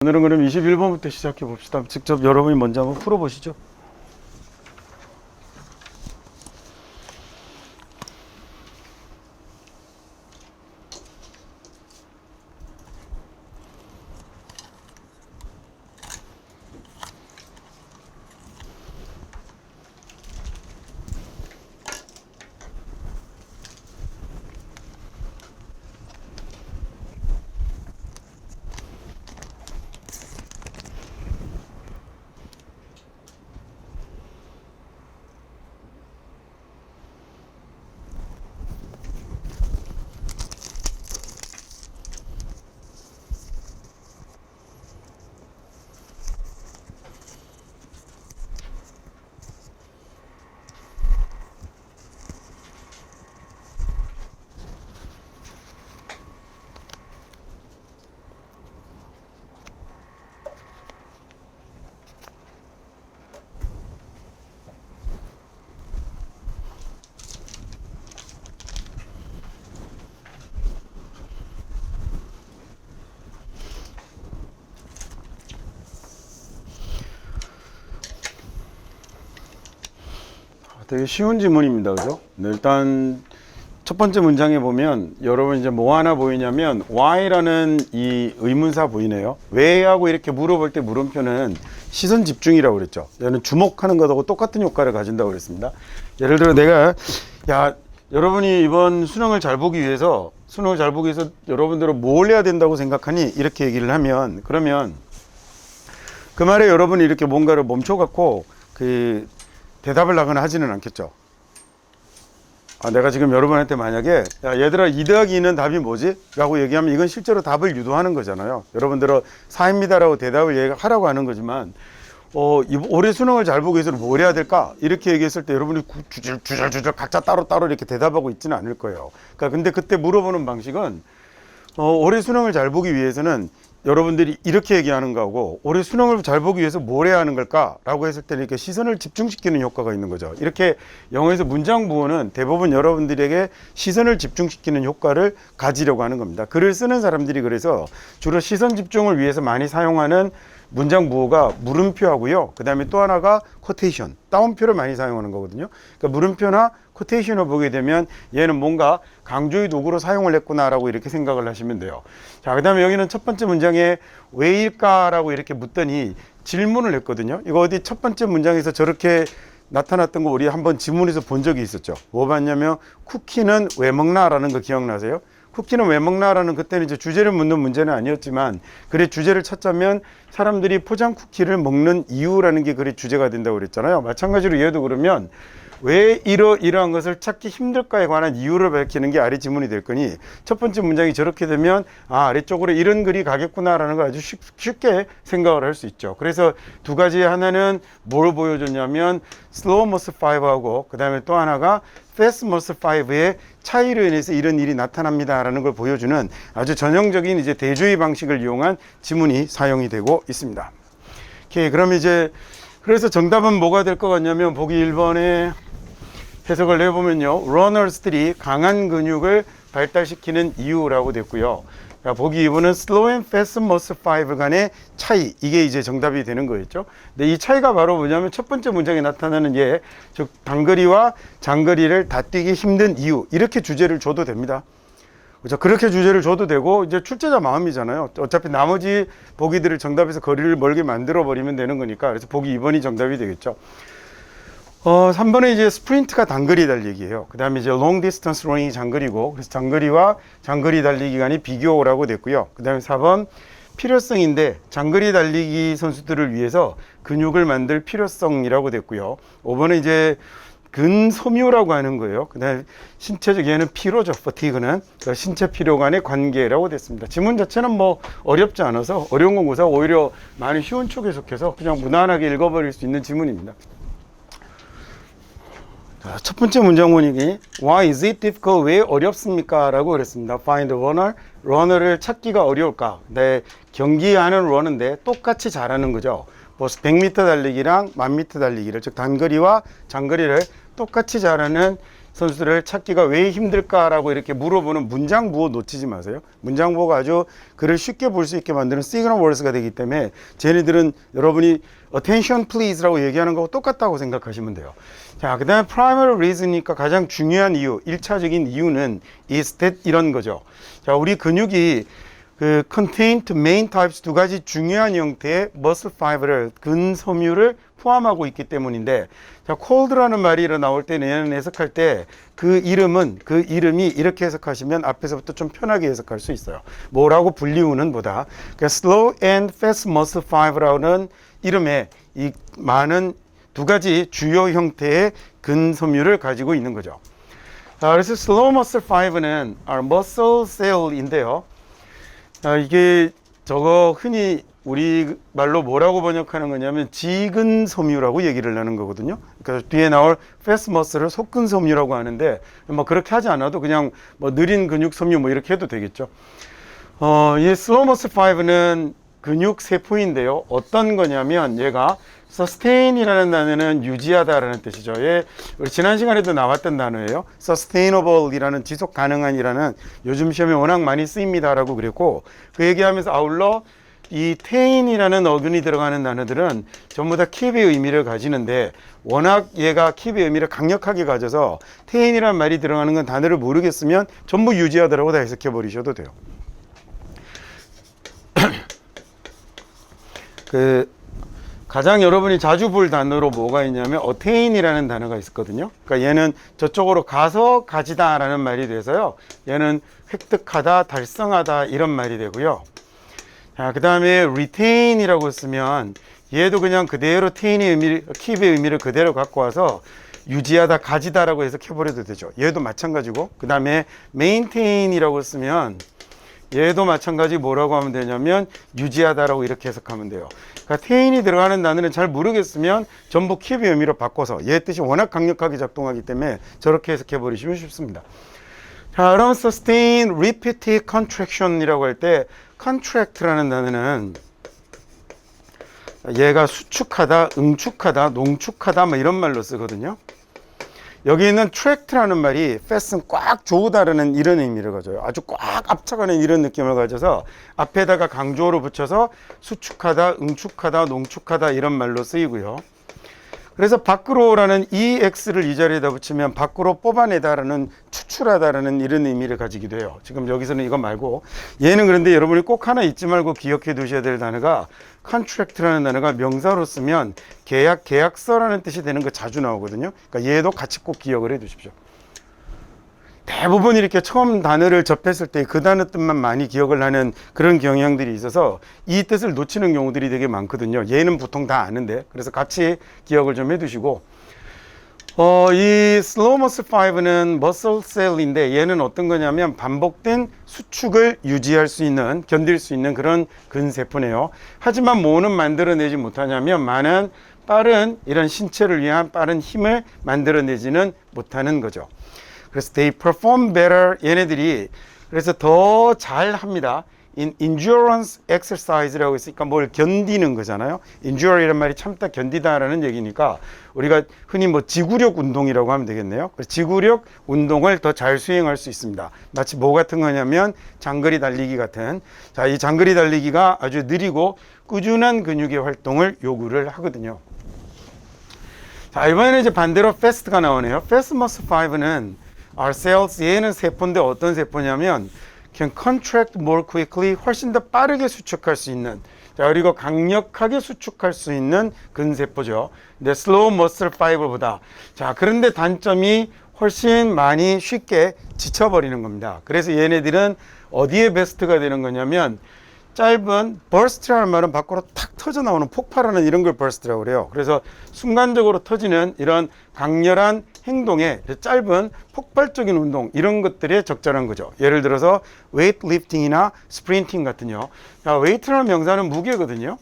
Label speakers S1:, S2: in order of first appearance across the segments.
S1: 오늘은 그럼 21번부터 시작해 봅시다. 직접 여러분이 먼저 한번 풀어보시죠. 되게 쉬운 지문입니다. 그죠? 네, 일단 첫 번째 문장에 보면 여러분 이제 뭐 하나 보이냐면 why라는 이 의문사 보이네요. 왜 하고 이렇게 물어볼 때 물음표는 시선 집중이라고 그랬죠. 얘는 주목하는 것하고 똑같은 효과를 가진다고 그랬습니다. 예를 들어 내가 여러분이 이번 수능을 잘 보기 위해서 여러분들은 뭘 해야 된다고 생각하니? 이렇게 얘기를 하면 그러면 그 말에 여러분이 이렇게 뭔가를 멈춰갖고 대답을 하거나 하지는 않겠죠. 내가 지금 여러분한테 만약에 야 얘들아 2 더하기 2는 답이 뭐지? 라고 얘기하면 이건 실제로 답을 유도하는 거잖아요. 여러분들은 4입니다 라고 대답을 하라고 하는 거지만 올해 수능을 잘 보기 위해서는 뭘 해야 될까? 이렇게 얘기했을 때 여러분이 주절주절 각자 따로따로 이렇게 대답하고 있지는 않을 거예요. 그러니까 근데 그때 물어보는 방식은 올해 수능을 잘 보기 위해서는 여러분들이 이렇게 얘기하는 거고 올해 수능을 잘 보기 위해서 뭘 해야 하는 걸까? 라고 했을 때는 이렇게 시선을 집중시키는 효과가 있는 거죠. 이렇게 영어에서 문장 부호는 대부분 여러분들에게 시선을 집중시키는 효과를 가지려고 하는 겁니다. 글을 쓰는 사람들이 그래서 주로 시선 집중을 위해서 많이 사용하는 문장 부호가 물음표하고요. 그 다음에 또 하나가 코테이션, 따옴표를 많이 사용하는 거거든요. 그러니까 물음표나 코테이션을 보게 되면 얘는 뭔가 강조의 도구로 사용을 했구나라고 이렇게 생각을 하시면 돼요. 자, 그 다음에 여기는 첫 번째 문장에 왜일까라고 이렇게 묻더니 질문을 했거든요. 이거 어디 첫 번째 문장에서 저렇게 나타났던 거 우리 한번 지문에서 본 적이 있었죠. 뭐 봤냐면 쿠키는 왜 먹나라는 거 기억나세요? 쿠키는 왜 먹나라는 그때는 이제 주제를 묻는 문제는 아니었지만 글의 주제를 찾자면 사람들이 포장 쿠키를 먹는 이유라는 게 글의 주제가 된다고 그랬잖아요. 마찬가지로 얘도 그러면 왜 이러한 것을 찾기 힘들까에 관한 이유를 밝히는 게 아래 지문이 될 거니 첫 번째 문장이 저렇게 되면 아래쪽으로 이런 글이 가겠구나라는 걸 아주 쉽게 생각을 할 수 있죠. 그래서 두 가지 하나는 뭘 보여줬냐면 slow most 5하고 그 다음에 또 하나가 fast most 5의 차이로 인해서 이런 일이 나타납니다라는 걸 보여주는 아주 전형적인 이제 대조의 방식을 이용한 지문이 사용이 되고 있습니다. 오케이, 그럼 이제 그래서 정답은 뭐가 될 것 같냐면 보기 1번에 해석을 해보면요. runners들이 강한 근육을 발달시키는 이유라고 됐고요. 보기 2번은 slow and fast most 5 간의 차이, 이게 이제 정답이 되는 거였죠. 근데 이 차이가 바로 뭐냐면 첫 번째 문장에 나타나는 즉 단거리와 장거리를 다 뛰기 힘든 이유, 이렇게 주제를 줘도 됩니다. 그렇죠? 그렇게 주제를 줘도 되고 이제 출제자 마음이잖아요. 어차피 나머지 보기들을 정답에서 거리를 멀게 만들어 버리면 되는 거니까. 그래서 보기 2번이 정답이 되겠죠. 3번에 이제 스프린트가 단거리 달리기예요. 그 다음에 이제 롱 디스턴스 러닝이 장거리고, 그래서 장거리와 장거리 달리기 간의 비교라고 됐고요. 그 다음에 4번 필요성인데 장거리 달리기 선수들을 위해서 근육을 만들 필요성이라고 됐고요. 5번은 이제 근섬유라고 하는 거예요. 그 다음에 신체적, 얘는 피로죠. fatigue는 신체 피로 간의 관계라고 됐습니다. 지문 자체는 뭐 어렵지 않아서 어려운 공부사 오히려 많이 쉬운 쪽에 속해서 그냥 무난하게 읽어버릴 수 있는 지문입니다. 자, 첫 번째 문장 보니 Why is it difficult? 왜 어렵습니까? 라고 그랬습니다. Find a runner. runner를 찾기가 어려울까? 네, 경기하는 runner인데 똑같이 잘하는 거죠. 100m 달리기랑 1000m 달리기를, 즉 단거리와 장거리를 똑같이 잘하는 선수들을 찾기가 왜 힘들까라고 이렇게 물어보는 문장 부호 놓치지 마세요. 문장 부호가 아주 글을 쉽게 볼 수 있게 만드는 시그널 월드가 되기 때문에 쟤네들은 여러분이 attention please라고 얘기하는 거하고 똑같다고 생각하시면 돼요. 자, 그 다음에 primary reason이니까 가장 중요한 이유, 1차적인 이유는 is that 이런 거죠. 자, 우리 근육이 그 contain to main types 두 가지 중요한 형태의 muscle fiber를 근섬유를 포함하고 있기 때문인데, 자, cold라는 말이 나올 때 얘는 해석할 때 그 이름이 이렇게 해석하시면 앞에서부터 좀 편하게 해석할 수 있어요. 뭐라고 불리우는 보다. 그러니까 slow and fast muscle fiber라는 이름에 이 많은 두 가지 주요 형태의 근섬유를 가지고 있는 거죠. 자, 그래서 slow muscle fiber는 muscle cell인데요. 이게 저거 흔히 우리 말로 뭐라고 번역하는 거냐면 지근섬유라고 얘기를 하는 거거든요. 그러니까 뒤에 나올 fast muscle을 속근섬유라고 하는데 뭐 그렇게 하지 않아도 그냥 뭐 느린 근육섬유 뭐 이렇게 해도 되겠죠. 이 slow muscle fiber는 근육 세포인데요. 어떤 거냐면 얘가 sustain이라는 단어는 유지하다라는 뜻이죠. 우리 지난 시간에도 나왔던 단어예요. sustainable이라는 지속 가능한이라는 요즘 시험에 워낙 많이 쓰입니다라고 그랬고, 그 얘기하면서 아울러 이 테인이라는 어근이 들어가는 단어들은 전부 다 keep의 의미를 가지는데 워낙 얘가 keep의 의미를 강력하게 가져서 테인이라는 말이 들어가는 건 단어를 모르겠으면 전부 유지하다라고 다 해석해 버리셔도 돼요. 가장 여러분이 자주 볼 단어로 뭐가 있냐면 attain이라는 단어가 있었거든요. 그러니까 얘는 저쪽으로 가서 가지다라는 말이 돼서요. 얘는 획득하다, 달성하다 이런 말이 되고요. 자, 그 다음에 retain이라고 쓰면 얘도 그냥 그대로 tain의 의미, keep의 의미를 그대로 갖고 와서 유지하다, 가지다라고 해석해버려도 되죠. 얘도 마찬가지고, 그 다음에 maintain이라고 쓰면 얘도 마찬가지 뭐라고 하면 되냐면 유지하다라고 이렇게 해석하면 돼요. 그러니까 테인이 들어가는 단어는 잘 모르겠으면 전부 keep의 의미로 바꿔서 얘 뜻이 워낙 강력하게 작동하기 때문에 저렇게 해석해 버리시면 쉽습니다. 자, 그럼 sustain repeated contraction이라고 할 때 contract라는 단어는 얘가 수축하다, 응축하다, 농축하다 뭐 이런 말로 쓰거든요. 여기 있는 트랙트라는 말이 패스는 꽉 조우다라는 이런 의미를 가져요. 아주 꽉 압착하는 이런 느낌을 가져서 앞에다가 강조어로 붙여서 수축하다, 응축하다, 농축하다 이런 말로 쓰이고요. 그래서 밖으로라는 EX를 이 자리에다 붙이면 밖으로 뽑아내다라는 추출하다라는 이런 의미를 가지기도 해요. 지금 여기서는 이거 말고 얘는 그런데 여러분이 꼭 하나 잊지 말고 기억해 두셔야 될 단어가 contract라는 단어가 명사로 쓰면 계약, 계약서라는 뜻이 되는 거 자주 나오거든요. 그러니까 얘도 같이 꼭 기억을 해 두십시오. 대부분 이렇게 처음 단어를 접했을 때 그 단어 뜻만 많이 기억을 하는 그런 경향들이 있어서 이 뜻을 놓치는 경우들이 되게 많거든요. 얘는 보통 다 아는데, 그래서 같이 기억을 좀 해두시고, 이 slow muscle fiber는 muscle cell인데 얘는 어떤 거냐면 반복된 수축을 유지할 수 있는, 견딜 수 있는 그런 근세포네요. 하지만 뭐는 만들어내지 못하냐면 많은 빠른 이런 신체를 위한 빠른 힘을 만들어내지는 못하는 거죠. 그래서 they perform better, 얘네들이 그래서 더 잘합니다. in endurance exercise라고 했으니까 뭘 견디는 거잖아요. endure이란 말이 참다, 견디다라는 얘기니까 우리가 흔히 뭐 지구력 운동이라고 하면 되겠네요. 그래서 지구력 운동을 더 잘 수행할 수 있습니다. 마치 뭐 같은 거냐면 장거리 달리기 같은. 자, 이 장거리 달리기가 아주 느리고 꾸준한 근육의 활동을 요구를 하거든요. 자, 이번에는 이제 반대로 fast가 나오네요. fast muscle fiber는 our cells, 얘는 세포인데 어떤 세포냐면 can contract more quickly, 훨씬 더 빠르게 수축할 수 있는, 자, 그리고 강력하게 수축할 수 있는 근세포죠. 근데 slow muscle fiber보다, 자, 그런데 단점이 훨씬 많이 쉽게 지쳐버리는 겁니다. 그래서 얘네들은 어디에 베스트가 되는 거냐면 짧은 burst라는 말은 밖으로 탁 터져 나오는 폭발하는 이런 걸 burst라고 그래요. 그래서 순간적으로 터지는 이런 강렬한 행동에 짧은 폭발적인 운동, 이런 것들에 적절한 거죠. 예를 들어서 웨이트리프팅이나 스프린팅 같은요. 자, 웨이트라는 명사는 무게거든요.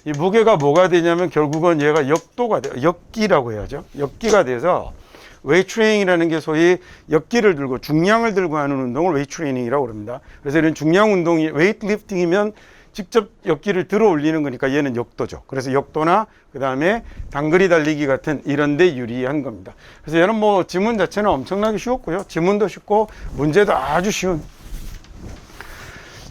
S1: 이 무게가 뭐가 되냐면 결국은 얘가 역도가 돼요. 역기라고 해야죠. 역기가 돼서 웨이트 트레이닝이라는 게 소위 역기를 들고 중량을 들고 하는 운동을 웨이트 트레이닝이라고 합니다. 그래서 이런 중량 운동이 웨이트 리프팅이면 직접 역기를 들어 올리는 거니까 얘는 역도죠. 그래서 역도나 그 다음에 단거리 달리기 같은 이런 데 유리한 겁니다. 그래서 얘는 뭐 지문 자체는 엄청나게 쉬웠고요. 지문도 쉽고 문제도 아주 쉬운.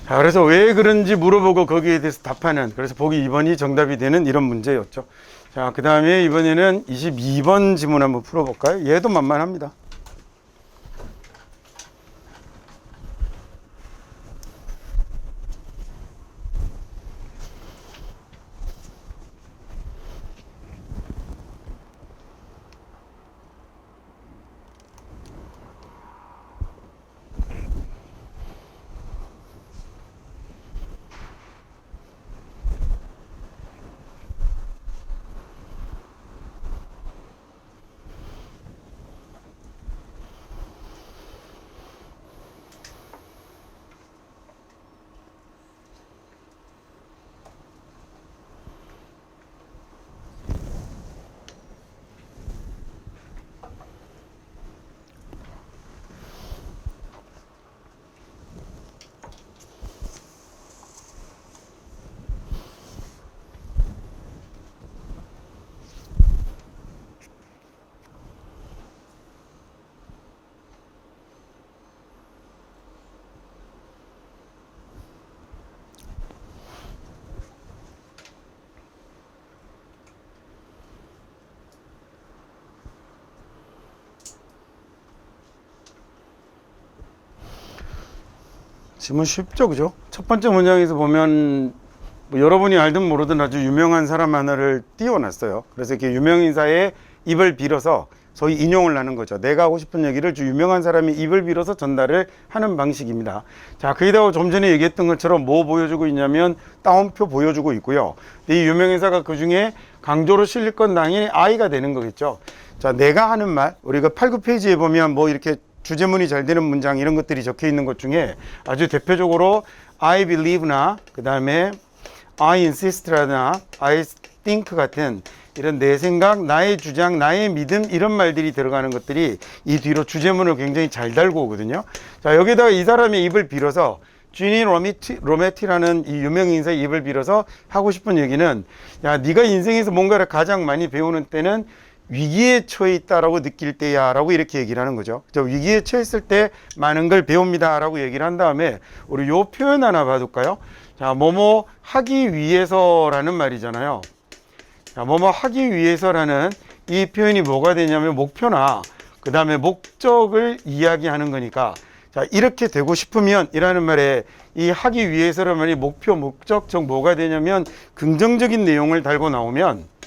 S1: 자, 그래서 왜 그런지 물어보고 거기에 대해서 답하는, 그래서 보기 2번이 정답이 되는 이런 문제였죠. 자, 그 다음에 이번에는 22번 지문 한번 풀어볼까요? 얘도 만만합니다. 지문 쉽죠, 그죠? 첫 번째 문장에서 보면 뭐 여러분이 알든 모르든 아주 유명한 사람 하나를 띄워놨어요. 그래서 이렇게 유명 인사의 입을 빌어서 소위 인용을 하는 거죠. 내가 하고 싶은 얘기를 주 유명한 사람이 입을 빌어서 전달을 하는 방식입니다. 자, 거기다가 좀 전에 얘기했던 것처럼 뭐 보여주고 있냐면 따옴표 보여주고 있고요. 이 유명 인사가 그 중에 강조로 실릴 건 당연히 I가 되는 거겠죠. 자, 내가 하는 말, 우리가 8, 9페이지에 보면 뭐 이렇게 주제문이 잘 되는 문장 이런 것들이 적혀 있는 것 중에 아주 대표적으로 I believe나 그 다음에 I insist나 I think 같은 이런 내 생각, 나의 주장, 나의 믿음 이런 말들이 들어가는 것들이 이 뒤로 주제문을 굉장히 잘 달고 오거든요. 자, 여기다가 이 사람의 입을 빌어서 지니 로메티라는 이 유명 인사의 입을 빌어서 하고 싶은 얘기는, 야, 네가 인생에서 뭔가를 가장 많이 배우는 때는 위기에 처해 있다라고 느낄 때야 라고 이렇게 얘기를 하는 거죠. 저 위기에 처했을 때 많은 걸 배웁니다 라고 얘기를 한 다음에 우리 요 표현 하나 봐둘까요? 자, 뭐뭐 하기 위해서라는 말이잖아요. 자, 뭐뭐 하기 위해서라는 이 표현이 뭐가 되냐면 목표나 그 다음에 목적을 이야기하는 거니까, 자, 이렇게 되고 싶으면 이라는 말에 이 하기 위해서라는 말이 목표, 목적, 즉 뭐가 되냐면 긍정적인 내용을 달고 나오면,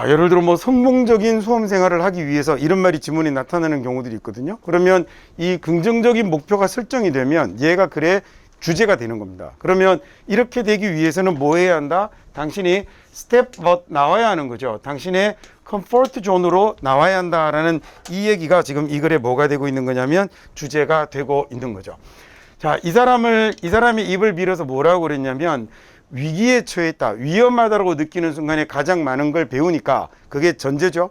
S1: 예를 들어 뭐 성공적인 수험 생활을 하기 위해서 이런 말이 지문에 나타나는 경우들이 있거든요. 그러면 이 긍정적인 목표가 설정이 되면 얘가 글의 주제가 되는 겁니다. 그러면 이렇게 되기 위해서는 뭐 해야 한다? 당신이 스텝 아웃 나와야 하는 거죠. 당신의 컴포트 존으로 나와야 한다라는 이 얘기가 지금 이 글에 뭐가 되고 있는 거냐면 주제가 되고 있는 거죠. 자, 이 사람이 입을 빌어서 뭐라고 그랬냐면 위기에 처했다, 위험하다고 느끼는 순간에 가장 많은 걸 배우니까 그게 전제죠.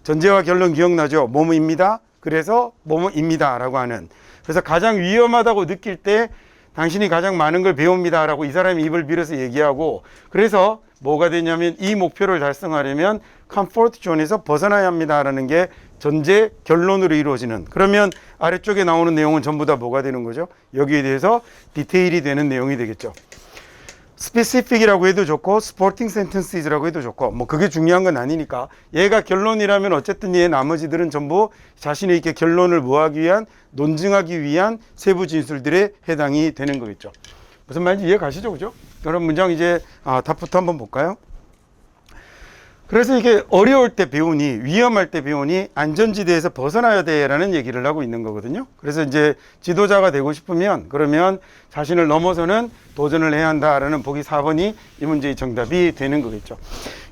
S1: 전제와 결론 기억나죠? 뭐뭐입니다. 그래서 뭐뭐입니다 라고 하는. 그래서 가장 위험하다고 느낄 때 당신이 가장 많은 걸 배웁니다 라고 이 사람이 입을 빌어서 얘기하고, 그래서 뭐가 되냐면 이 목표를 달성하려면 컴포트 존에서 벗어나야 합니다 라는 게 전제 결론으로 이루어지는. 그러면 아래쪽에 나오는 내용은 전부 다 뭐가 되는 거죠? 여기에 대해서 디테일이 되는 내용이 되겠죠. 스페시픽이라고 해도 좋고 스포팅 센텐스라고 해도 좋고 뭐 그게 중요한 건 아니니까, 얘가 결론이라면 어쨌든 얘 나머지들은 전부 자신의 있게 결론을 뭐하기 위한, 논증하기 위한 세부 진술들에 해당이 되는 거겠죠. 무슨 말인지 이해 가시죠, 그죠? 그럼 문장 이제 답부터 한번 볼까요? 그래서 이게 어려울 때 배우니, 위험할 때 배우니 안전지대에서 벗어나야 돼라는 얘기를 하고 있는 거거든요. 그래서 이제 지도자가 되고 싶으면 그러면 자신을 넘어서는 도전을 해야 한다라는 보기 4번이 이 문제의 정답이 되는 거겠죠.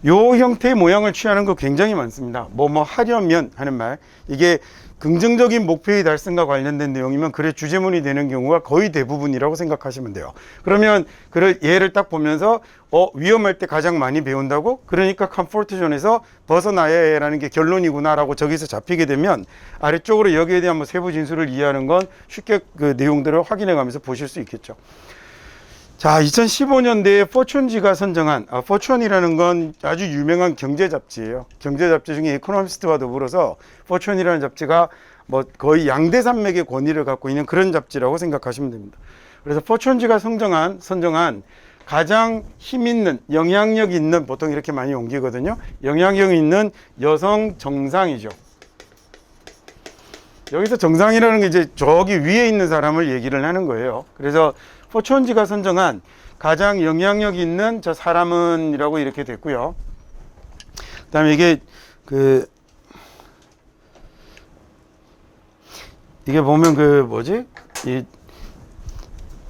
S1: 요 형태의 모양을 취하는 거 굉장히 많습니다. 뭐 하려면 하는 말, 이게 긍정적인 목표의 달성과 관련된 내용이면 글의 주제문이 되는 경우가 거의 대부분이라고 생각하시면 돼요. 그러면 그 예를 딱 보면서 위험할 때 가장 많이 배운다고? 그러니까 컴포트 존에서 벗어나야 해라는 게 결론이구나 라고 저기서 잡히게 되면 아래쪽으로 여기에 대한 뭐 세부 진술을 이해하는 건 쉽게 그 내용들을 확인해 가면서 보실 수 있겠죠. 자, 2015년대에 포춘지가 선정한, 포춘이라는 건 아주 유명한 경제 잡지예요. 경제 잡지 중에 이코노미스트와 더불어서 포춘이라는 잡지가 뭐 거의 양대 산맥의 권위를 갖고 있는 그런 잡지라고 생각하시면 됩니다. 그래서 포춘지가 선정한 가장 힘 있는, 영향력 있는, 보통 이렇게 많이 옮기거든요. 영향력 있는 여성 정상이죠. 여기서 정상이라는 게 이제 저기 위에 있는 사람을 얘기를 하는 거예요. 그래서 포춘지가 선정한 가장 영향력 있는 저 사람은 이라고 이렇게 됐고요. 그 다음에 이게 이게 보면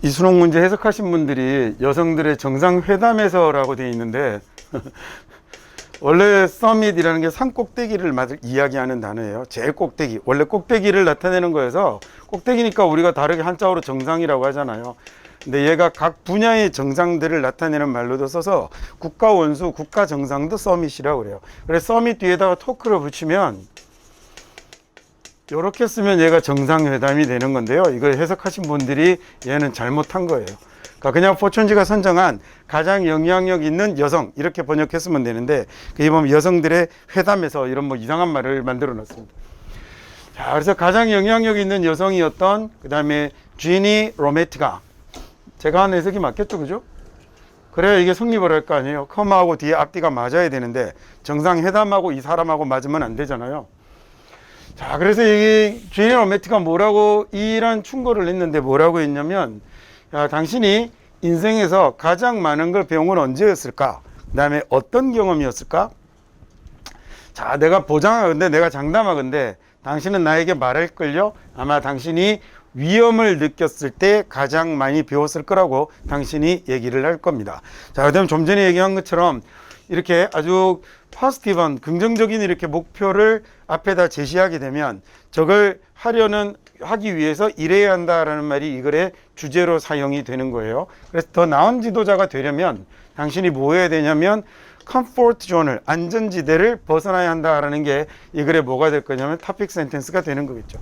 S1: 이 수능 문제 해석하신 분들이 여성들의 정상회담에서라고 되어 있는데 원래 서밋이라는 게 산 꼭대기를 이야기하는 단어예요. 제일 꼭대기. 원래 꼭대기를 나타내는 거여서 꼭대기니까 우리가 다르게 한자어로 정상이라고 하잖아요. 근데 얘가 각 분야의 정상들을 나타내는 말로도 써서 국가 원수, 국가 정상도 서밋이라고 그래요. 그래서 서밋 뒤에다가 토크를 붙이면 이렇게 쓰면 얘가 정상회담이 되는 건데요. 이걸 해석하신 분들이 얘는 잘못한 거예요. 그러니까 그냥 포춘지가 선정한 가장 영향력 있는 여성 이렇게 번역했으면 되는데 그게 보면 여성들의 회담에서 이런 뭐 이상한 말을 만들어 놨습니다. 자, 그래서 가장 영향력 있는 여성이었던 그 다음에 지니 로메티가, 제가 한 해석이 맞겠죠, 그죠? 그래야 이게 성립을 할 거 아니에요. 컴하고 뒤에 앞뒤가 맞아야 되는데 정상회담하고 이 사람하고 맞으면 안 되잖아요. 자, 그래서 이게 지니 로메티가 뭐라고 이런 충고를 했는데 뭐라고 했냐면, 야, 당신이 인생에서 가장 많은 걸 배운 건 언제였을까? 그 다음에 어떤 경험이었을까? 자, 내가 보장하건대, 내가 장담하건대 당신은 나에게 말할걸요? 아마 당신이 위험을 느꼈을 때 가장 많이 배웠을 거라고 당신이 얘기를 할 겁니다. 자, 그 다음에 좀 전에 얘기한 것처럼 이렇게 아주 포지티브한 긍정적인 이렇게 목표를 앞에다 제시하게 되면 저걸 하기 위해서 일해야 한다라는 말이 이 글의 주제로 사용이 되는 거예요. 그래서 더 나은 지도자가 되려면 당신이 뭐 해야 되냐면 컴포트 존을, 안전지대를 벗어나야 한다라는 게 이 글에 뭐가 될 거냐면 토픽 센텐스가 되는 거겠죠.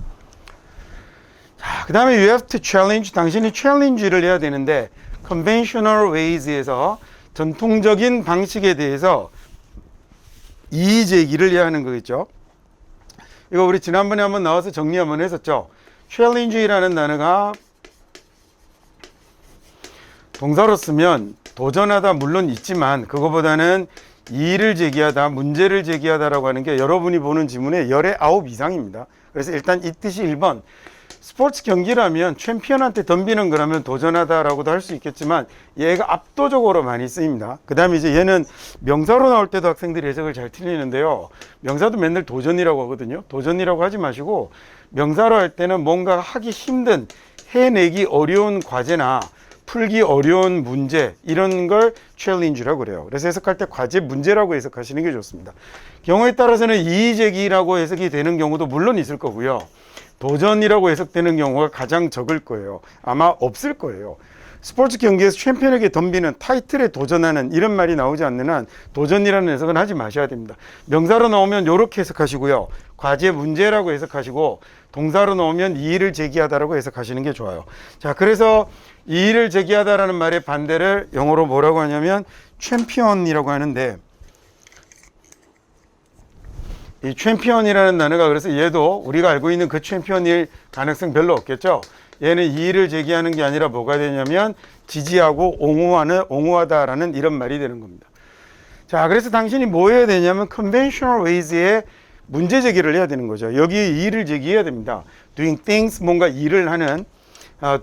S1: 자, 그 다음에 you have to challenge, 당신이 challenge를 해야 되는데 conventional ways에서 전통적인 방식에 대해서 이의 제기를 해야 하는 거겠죠. 이거 우리 지난번에 한번 나와서 정리 한번 했었죠. challenge라는 단어가 동사로 쓰면 도전하다 물론 있지만 그거보다는 이의를 제기하다, 문제를 제기하다라고 하는 게 여러분이 보는 지문의 열의 9 이상입니다. 그래서 일단 이 뜻이 1번, 스포츠 경기라면 챔피언한테 덤비는 거라면 도전하다라고도 할 수 있겠지만 얘가 압도적으로 많이 쓰입니다. 그 다음에 이제 얘는 명사로 나올 때도 학생들이 해석을 잘 틀리는데요. 명사도 맨날 도전이라고 하거든요. 도전이라고 하지 마시고 명사로 할 때는 뭔가 하기 힘든, 해내기 어려운 과제나 풀기 어려운 문제, 이런 걸 challenge라고 그래요. 그래서 해석할 때 과제 문제라고 해석하시는 게 좋습니다. 경우에 따라서는 이의제기라고 해석이 되는 경우도 물론 있을 거고요. 도전이라고 해석되는 경우가 가장 적을 거예요. 아마 없을 거예요. 스포츠 경기에서 챔피언에게 덤비는, 타이틀에 도전하는 이런 말이 나오지 않는 한 도전이라는 해석은 하지 마셔야 됩니다. 명사로 나오면 이렇게 해석하시고요. 과제 문제라고 해석하시고 동사로 나오면 이의를 제기하다라고 해석하시는 게 좋아요. 자, 그래서 이의를 제기하다라는 말의 반대를 영어로 뭐라고 하냐면 챔피언이라고 하는데, 이 챔피언이라는 단어가 그래서 얘도 우리가 알고 있는 그 챔피언일 가능성 별로 없겠죠. 얘는 이의를 제기하는 게 아니라 뭐가 되냐면 지지하고 옹호하다라는 이런 말이 되는 겁니다. 자, 그래서 당신이 뭐 해야 되냐면 conventional ways에 문제 제기를 해야 되는 거죠. 여기에 이의를 제기해야 됩니다. doing things, 뭔가 일을 하는,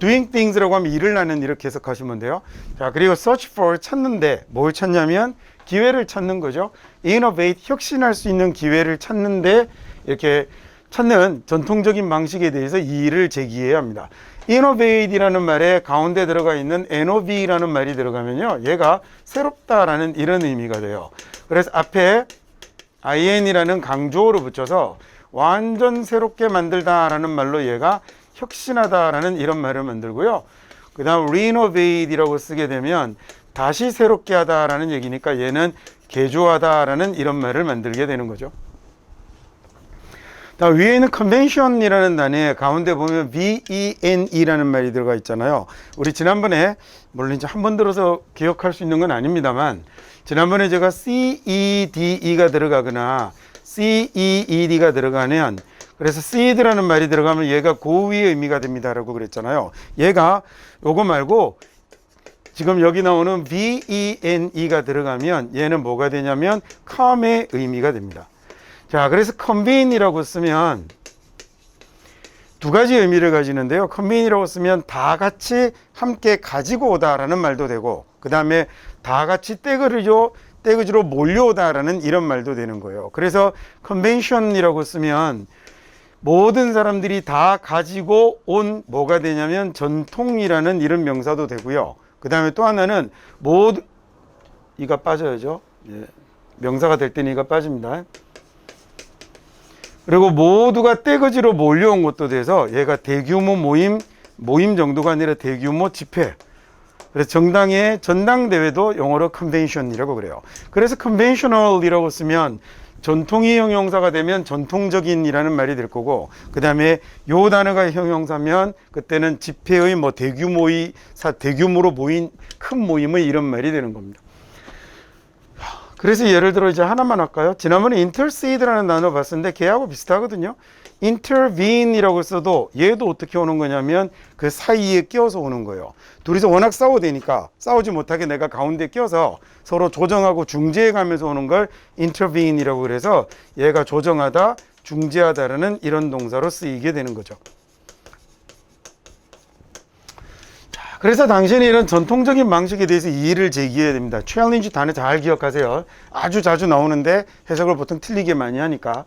S1: doing things라고 하면 일을 하는, 이렇게 해석하시면 돼요. 자, 그리고 search for, 찾는데 뭘 찾냐면 기회를 찾는 거죠. innovate, 혁신할 수 있는 기회를 찾는데 이렇게 찾는 전통적인 방식에 대해서 이의를 제기해야 합니다. innovate이라는 말에 가운데 들어가 있는 nov라는 말이 들어가면요, 얘가 새롭다라는 이런 의미가 돼요. 그래서 앞에 in이라는 강조어로 붙여서 완전 새롭게 만들다라는 말로 얘가 혁신하다라는 이런 말을 만들고요. 그 다음 renovate이라고 쓰게 되면 다시 새롭게 하다라는 얘기니까 얘는 개조하다라는 이런 말을 만들게 되는 거죠. 다음 위에 있는 convention이라는 단어에 가운데 보면 VENE라는 말이 들어가 있잖아요. 우리 지난번에 물론 이제 한 번 들어서 기억할 수 있는 건 아닙니다만 지난번에 제가 CEDE가 들어가거나 CEED가 들어가면 그래서 seed라는 말이 들어가면 얘가 고위의 의미가 됩니다라고 그랬잖아요. 얘가 요거 말고 지금 여기 나오는 VENE가 들어가면 얘는 뭐가 되냐면 come의 의미가 됩니다. 자, 그래서 convene이라고 쓰면 두 가지 의미를 가지는데요. convene이라고 쓰면 다 같이 함께 가지고 오다라는 말도 되고 그 다음에 다 같이 떼거지로 몰려오다라는 이런 말도 되는 거예요. 그래서 convention이라고 쓰면 모든 사람들이 다 가지고 온 뭐가 되냐면 전통이라는 이런 명사도 되고요. 그 다음에 또 하나는 모두 이가 빠져야죠. 예. 명사가 될 때는 이가 빠집니다. 그리고 모두가 떼거지로 몰려온 것도 돼서 얘가 대규모 모임 정도가 아니라 대규모 집회. 그래서 정당의 전당대회도 영어로 convention이라고 그래요. 그래서 conventional이라고 쓰면 전통이 형용사가 되면 전통적인이라는 말이 될 거고 그 다음에 요 단어가 형용사면 그때는 집회의 뭐 대규모로 모인 큰 모임의 이런 말이 되는 겁니다. 그래서 예를 들어 이제 하나만 할까요? 지난번에 intercede라는 단어 봤었는데 걔하고 비슷하거든요. intervene이라고 써도 얘도 어떻게 오는 거냐면 그 사이에 끼어서 오는 거예요. 둘이서 워낙 싸워대니까 싸우지 못하게 내가 가운데 끼어서 서로 조정하고 중재해 가면서 오는 걸 intervene이라고 그래서 얘가 조정하다, 중재하다라는 이런 동사로 쓰이게 되는 거죠. 자, 그래서 당신이 이런 전통적인 방식에 대해서 이의를 제기해야 됩니다. challenge 단어 잘 기억하세요. 아주 자주 나오는데 해석을 보통 틀리게 많이 하니까.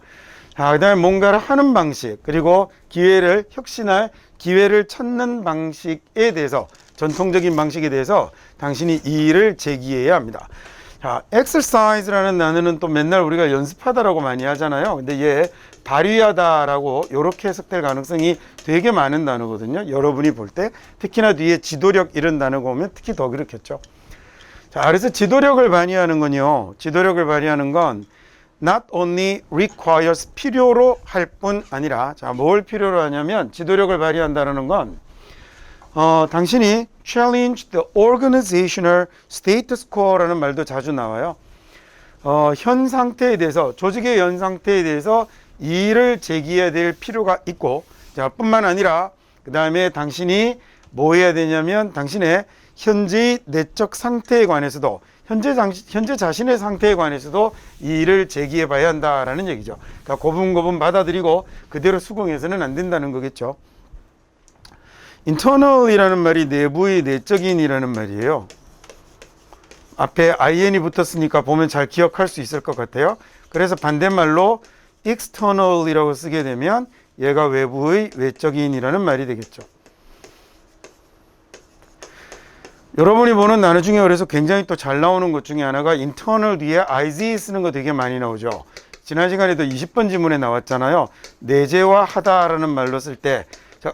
S1: 자, 그 다음에 뭔가를 하는 방식, 그리고 혁신할 기회를 찾는 방식에 대해서, 전통적인 방식에 대해서 당신이 이의를 제기해야 합니다. 자, exercise라는 단어는 또 맨날 우리가 연습하다라고 많이 하잖아요. 근데 얘 발휘하다라고 이렇게 해석될 가능성이 되게 많은 단어거든요. 여러분이 볼 때. 특히나 뒤에 지도력 이런 단어가 오면 특히 더 그렇겠죠. 자, 그래서 지도력을 발휘하는 건요. 지도력을 발휘하는 건 not only requires 필요로 할 뿐 아니라 자, 뭘 필요로 하냐면 지도력을 발휘한다는 건 당신이 challenge the organizational status quo라는 말도 자주 나와요. 현 상태에 대해서 조직의 현 상태에 대해서 이의를 제기해야 될 필요가 있고 자, 뿐만 아니라 그 다음에 당신이 뭐 해야 되냐면 당신의 현재의 내적 상태에 관해서도 현재 자신의 상태에 관해서도 이의를 제기해 봐야 한다라는 얘기죠. 그러니까 고분고분 받아들이고 그대로 수긍해서는 안 된다는 거겠죠. internal이라는 말이 내부의 내적인이라는 말이에요. 앞에 in이 붙었으니까 보면 잘 기억할 수 있을 것 같아요. 그래서 반대말로 external이라고 쓰게 되면 얘가 외부의 외적인이라는 말이 되겠죠. 여러분이 보는 단어 중에 그래서 굉장히 또 잘 나오는 것 중에 하나가 internal 뒤에 is 쓰는 거 되게 많이 나오죠. 지난 시간에도 20번 지문에 나왔잖아요. 내재화하다라는 말로 쓸 때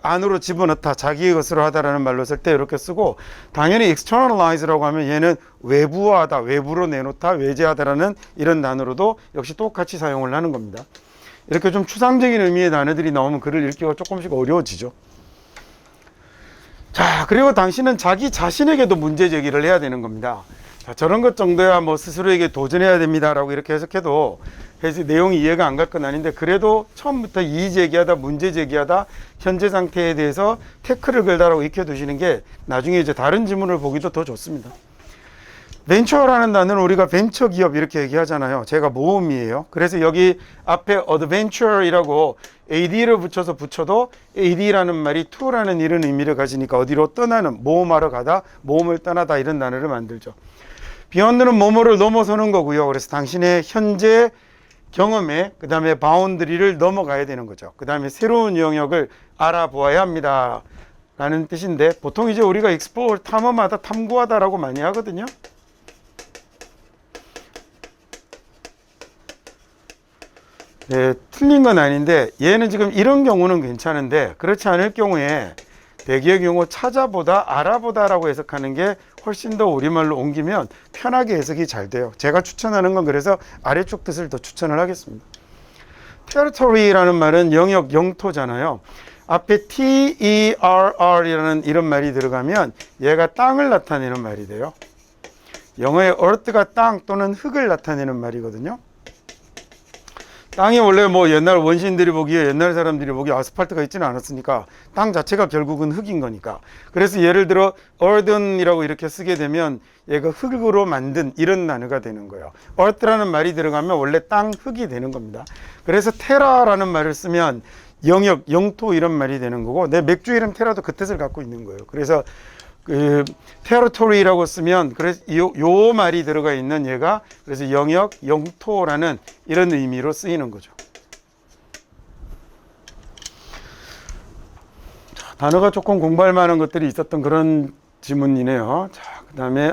S1: 안으로 집어넣다, 자기의 것으로 하다라는 말로 쓸 때 이렇게 쓰고 당연히 externalize라고 하면 얘는 외부화하다, 외부로 내놓다, 외재하다라는 이런 단어로도 역시 똑같이 사용을 하는 겁니다. 이렇게 좀 추상적인 의미의 단어들이 나오면 글을 읽기가 조금씩 어려워지죠. 자, 그리고 당신은 자기 자신에게도 문제 제기를 해야 되는 겁니다. 자, 저런 것 정도야 뭐 스스로에게 도전해야 됩니다라고 이렇게 해석해도 내용이 이해가 안 갈 건 아닌데 그래도 처음부터 이의 제기하다, 문제 제기하다, 현재 상태에 대해서 태클을 걸다라고 익혀두시는 게 나중에 이제 다른 지문을 보기도 더 좋습니다. 벤처라는 단어는 우리가 벤처 기업 이렇게 얘기하잖아요. 제가 모험이에요. 그래서 여기 앞에 adventure이라고 ad를 붙여도 ad라는 말이 to라는 이런 의미를 가지니까 어디로 떠나는, 모험하러 가다, 모험을 떠나다 이런 단어를 만들죠. beyond는 뭐뭐를 넘어서는 거고요. 그래서 당신의 현재 경험에 그 다음에 바운드리를 넘어가야 되는 거죠. 그 다음에 새로운 영역을 알아보아야 합니다 라는 뜻인데 보통 이제 우리가 explore, 탐험하다, 탐구하다라고 많이 하거든요. 네, 틀린 건 아닌데 얘는 지금 이런 경우는 괜찮은데 그렇지 않을 경우에 대개의 경우 찾아보다, 알아보다 라고 해석하는 게 훨씬 더 우리말로 옮기면 편하게 해석이 잘 돼요. 제가 추천하는 건 그래서 아래쪽 뜻을 더 추천을 하겠습니다. territory라는 말은 영역, 영토잖아요. 앞에 terr이라는 이런 말이 들어가면 얘가 땅을 나타내는 말이 돼요. 영어의 earth가 땅 또는 흙을 나타내는 말이거든요. 땅이 원래 뭐 옛날 원시인들이 보기에 옛날 사람들이 보기에 아스팔트가 있지는 않았으니까 땅 자체가 결국은 흙인 거니까. 그래서 예를 들어 earthen이라고 이렇게 쓰게 되면 얘가 흙으로 만든 이런 단어가 되는 거예요. earth라는 말이 들어가면 원래 땅, 흙이 되는 겁니다. 그래서 테라라는 말을 쓰면 영역, 영토 이런 말이 되는 거고, 내 맥주 이름 테라도 그 뜻을 갖고 있는 거예요. 그래서 그 territory라고 쓰면 그래서 요 말이 들어가 있는 얘가 그래서 영역, 영토라는 이런 의미로 쓰이는 거죠. 자, 단어가 조금 공부할 만한 것들이 있었던 그런 지문이네요. 자, 그다음에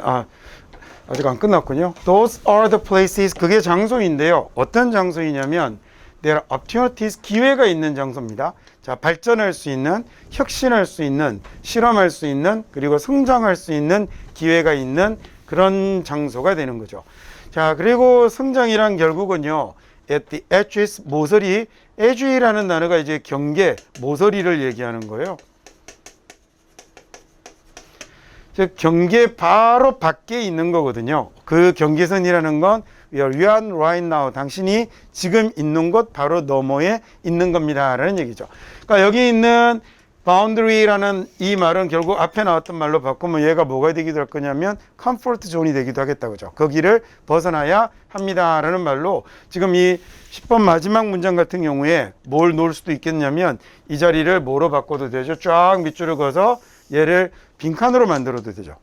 S1: 아직 안 끝났군요. Those are the places. 그게 장소인데요. 어떤 장소이냐면 there are opportunities. 기회가 있는 장소입니다. 자, 발전할 수 있는, 혁신할 수 있는, 실험할 수 있는, 그리고 성장할 수 있는 기회가 있는 그런 장소가 되는 거죠. 자, 그리고 성장이란 결국은요, at the edges, 모서리, edge라는 단어가 이제 경계, 모서리를 얘기하는 거예요. 즉, 경계 바로 밖에 있는 거거든요. 그 경계선이라는 건 you are right now. 당신이 지금 있는 곳 바로 너머에 있는 겁니다. 라는 얘기죠. 그러니까 여기 있는 boundary라는 이 말은 결국 앞에 나왔던 말로 바꾸면 얘가 뭐가 되기도 할 거냐면 comfort zone이 되기도 하겠다. 그죠? 거기를 벗어나야 합니다. 라는 말로 지금 이 10번 마지막 문장 같은 경우에 뭘 놓을 수도 있겠냐면 이 자리를 뭐로 바꿔도 되죠. 쫙 밑줄을 그어서 얘를 빈칸으로 만들어도 되죠.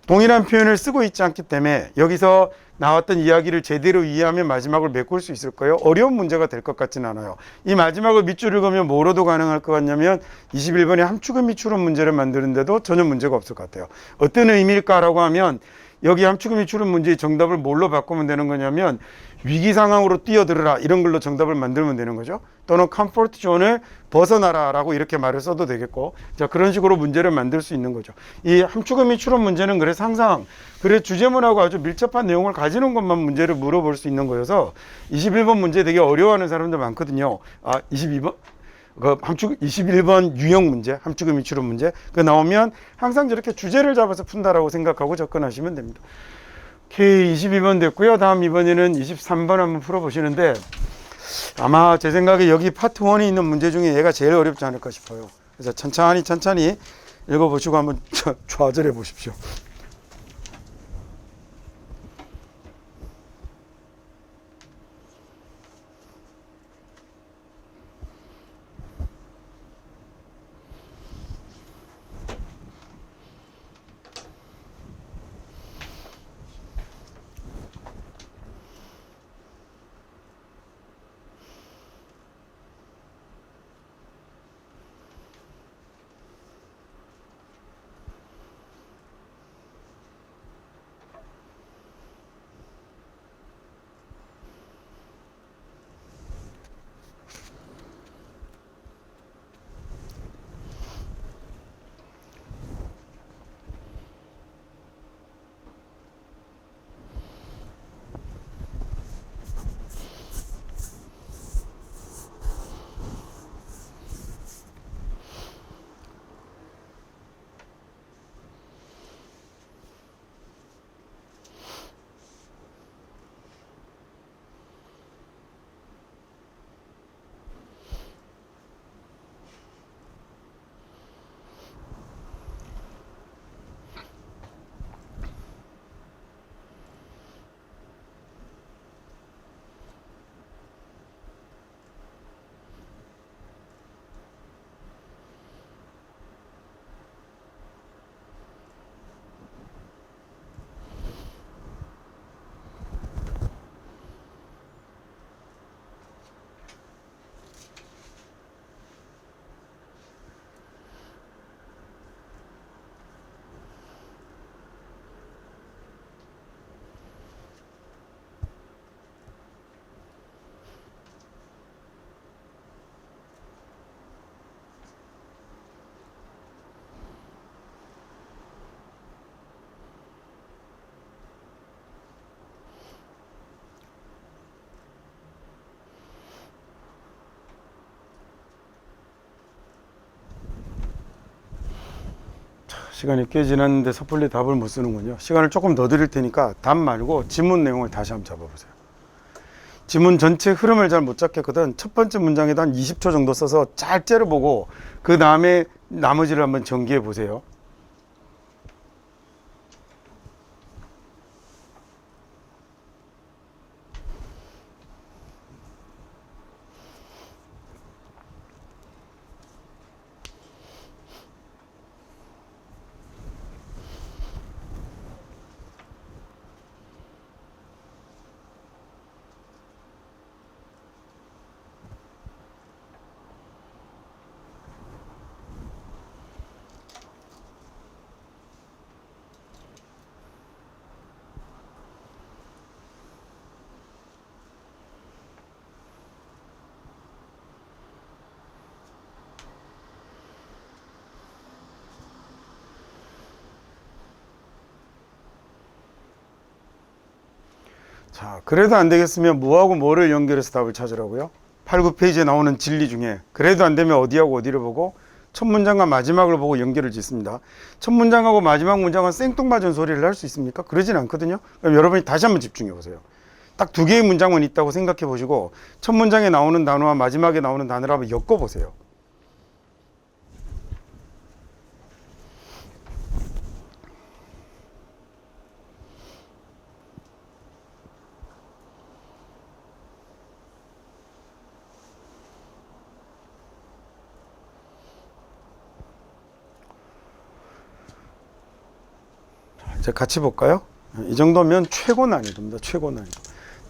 S1: 동일한 표현을 쓰고 있지 않기 때문에 여기서 나왔던 이야기를 제대로 이해하면 마지막을 메꿀 수 있을 거예요. 어려운 문제가 될 것 같지는 않아요. 이 마지막을 밑줄을 그으면 뭐로도 가능할 것 같냐면 21번에 함축은 밑줄은 문제를 만드는데도 전혀 문제가 없을 것 같아요. 어떤 의미일까라고 하면 여기 함축은 밑줄은 문제의 정답을 뭘로 바꾸면 되는 거냐면 위기 상황으로 뛰어들어라 이런 걸로 정답을 만들면 되는 거죠. 또는 컴포트 존을 벗어나라 라고 이렇게 말을 써도 되겠고, 자, 그런 식으로 문제를 만들 수 있는 거죠. 이 함축은 밑줄은 문제는 그래서 항상 그래 주제문하고 아주 밀접한 내용을 가지는 것만 문제를 물어볼 수 있는 거여서 21번 문제 되게 어려워하는 사람들 많거든요. 22번 그 함축 21번 유형 문제, 함축의 밑줄은 문제 그 나오면 항상 저렇게 주제를 잡아서 푼다라고 생각하고 접근하시면 됩니다. 오케이, 22번 됐고요. 다음 이번에는 23번 한번 풀어보시는데 아마 제 생각에 여기 파트 1에 있는 문제 중에 얘가 제일 어렵지 않을까 싶어요. 그래서 천천히 읽어보시고 한번 좌절해 보십시오. 시간이 꽤 지났는데 섣불리 답을 못 쓰는군요. 시간을 조금 더 드릴 테니까 답 말고 지문 내용을 다시 한번 잡아보세요. 지문 전체 흐름을 잘 못 잡겠거든. 첫 번째 문장에도 한 20초 정도 써서 잘 째려보고 그 다음에 나머지를 한번 전개해 보세요. 자, 그래도 안 되겠으면 뭐하고 뭐를 연결해서 답을 찾으라고요? 8, 9페이지에 나오는 진리 중에 그래도 안 되면 어디하고 어디를 보고 첫 문장과 마지막을 보고 연결을 짓습니다. 첫 문장하고 마지막 문장은 생뚱맞은 소리를 할 수 있습니까? 그러진 않거든요. 그럼 여러분이 다시 한번 집중해 보세요. 딱 두 개의 문장만 있다고 생각해 보시고 첫 문장에 나오는 단어와 마지막에 나오는 단어를 한번 엮어 보세요. 이제 같이 볼까요? 이 정도면 최고 난이도입니다. 최고 난이도.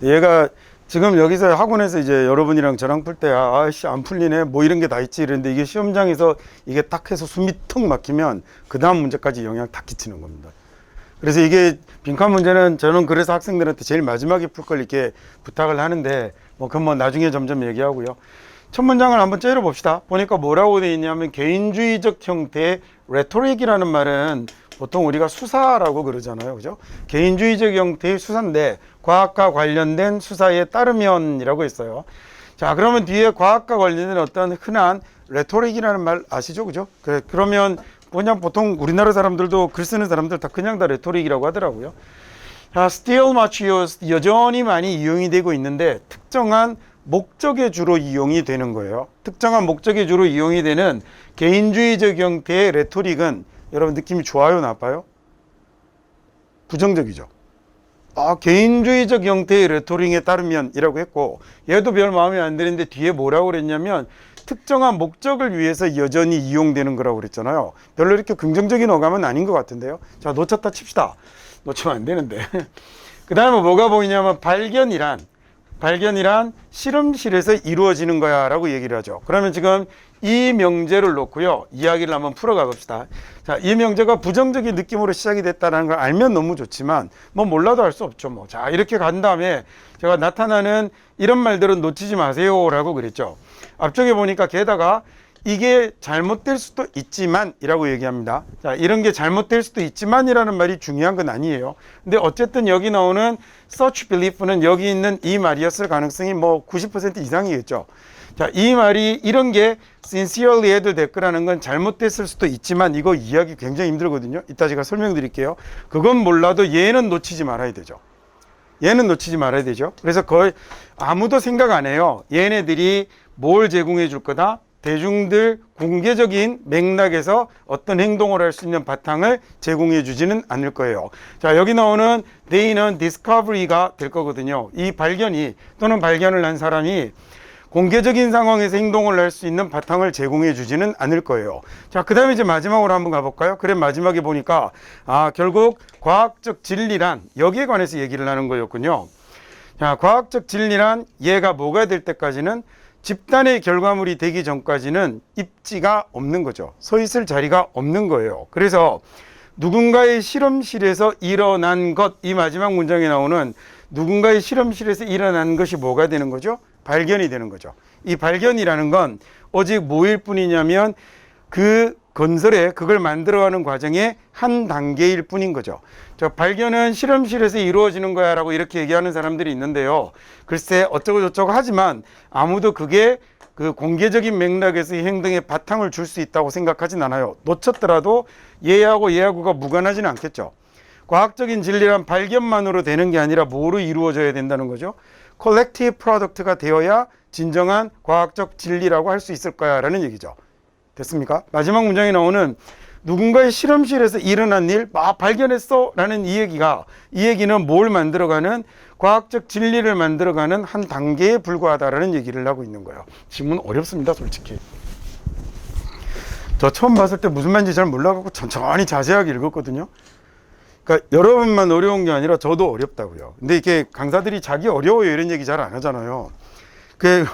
S1: 얘가 지금 여기서 학원에서 이제 여러분이랑 저랑 풀 때 아씨 안 풀리네 뭐 이런 게 다 있지 이랬는데 이게 시험장에서 이게 딱 해서 숨이 턱 막히면 그 다음 문제까지 영향 다 끼치는 겁니다. 그래서 이게 빈칸 문제는 저는 그래서 학생들한테 제일 마지막에 풀 걸 이렇게 부탁을 하는데 뭐 그건 뭐 나중에 점점 얘기하고요. 첫 문장을 한번 째려 봅시다. 보니까 뭐라고 되어 있냐면 개인주의적 형태의 레토릭이라는 말은 보통 우리가 수사라고 그러잖아요. 그죠? 개인주의적 형태의 수사인데 과학과 관련된 수사에 따르면이라고 했어요. 자, 그러면 뒤에 과학과 관련된 어떤 흔한 레토릭이라는 말 아시죠? 그죠? 그러면 그냥 보통 우리나라 사람들도 글 쓰는 사람들 다 그냥 다 레토릭이라고 하더라고요. 자, still much used 여전히 많이 이용이 되고 있는데 특정한 목적에 주로 이용이 되는 거예요. 특정한 목적에 주로 이용이 되는 개인주의적 형태의 레토릭은 여러분 느낌이 좋아요, 나빠요? 부정적이죠. 개인주의적 형태의 레토릭에 따르면이라고 했고 얘도 별 마음에 안 드는데 뒤에 뭐라고 그랬냐면 특정한 목적을 위해서 여전히 이용되는 거라고 그랬잖아요. 별로 이렇게 긍정적인 어감은 아닌 것 같은데요. 자, 놓쳤다 칩시다. 놓치면 안 되는데. 그 다음에 뭐가 보이냐면 발견이란 실험실에서 이루어지는 거야 라고 얘기를 하죠. 그러면 지금 이 명제를 놓고요 이야기를 한번 풀어가 봅시다. 자, 이 명제가 부정적인 느낌으로 시작이 됐다는 걸 알면 너무 좋지만 뭐 몰라도 알 수 없죠. 뭐. 자, 이렇게 간 다음에 제가 나타나는 이런 말들은 놓치지 마세요 라고 그랬죠. 앞쪽에 보니까 게다가 이게 잘못될 수도 있지만 이라고 얘기합니다. 자, 이런 게 잘못될 수도 있지만 이라는 말이 중요한 건 아니에요. 근데 어쨌든 여기 나오는 such belief는 여기 있는 이 말이었을 가능성이 뭐 90% 이상이겠죠. 자, 이 말이 이런 게 sincerely 해도 될 거라는 건 잘못됐을 수도 있지만 이거 이해하기 굉장히 힘들거든요. 이따 제가 설명드릴게요. 그건 몰라도 얘는 놓치지 말아야 되죠. 얘는 놓치지 말아야 되죠. 그래서 거의 아무도 생각 안 해요. 얘네들이 뭘 제공해 줄 거다? 대중들 공개적인 맥락에서 어떤 행동을 할 수 있는 바탕을 제공해 주지는 않을 거예요. 자, 여기 나오는 they는 discovery가 될 거거든요. 이 발견이 또는 발견을 한 사람이 공개적인 상황에서 행동을 할 수 있는 바탕을 제공해 주지는 않을 거예요. 자, 그 다음에 이제 마지막으로 한번 가볼까요? 그래, 마지막에 보니까 결국 과학적 진리란 여기에 관해서 얘기를 하는 거였군요. 자, 과학적 진리란 얘가 뭐가 될 때까지는 집단의 결과물이 되기 전까지는 입지가 없는 거죠. 서 있을 자리가 없는 거예요. 그래서 누군가의 실험실에서 일어난 것, 이 마지막 문장에 나오는 누군가의 실험실에서 일어난 것이 뭐가 되는 거죠? 발견이 되는 거죠. 이 발견이라는 건 오직 뭐일 뿐이냐면 그 건설에 그걸 만들어가는 과정의 한 단계일 뿐인 거죠. 발견은 실험실에서 이루어지는 거야 라고 이렇게 얘기하는 사람들이 있는데요. 글쎄 어쩌고 저쩌고 하지만 아무도 그게 그 공개적인 맥락에서의 행동에 바탕을 줄 수 있다고 생각하진 않아요. 놓쳤더라도 얘하고 얘하고가 무관하지는 않겠죠. 과학적인 진리란 발견만으로 되는 게 아니라 뭐로 이루어져야 된다는 거죠. 컬렉티브 프로덕트가 되어야 진정한 과학적 진리라고 할 수 있을 거야 라는 얘기죠. 됐습니까? 마지막 문장에 나오는 누군가의 실험실에서 일어난 일 발견했어 라는 이 얘기는 뭘 만들어가는 과학적 진리를 만들어가는 한 단계에 불과하다라는 얘기를 하고 있는 거예요. 지문 어렵습니다, 솔직히. 저 처음 봤을 때 무슨 말인지 잘 몰라갖고 천천히 자세하게 읽었거든요. 그러니까 여러분만 어려운 게 아니라 저도 어렵다고요. 근데 이게 강사들이 자기 어려워요 이런 얘기 잘 안 하잖아요. 그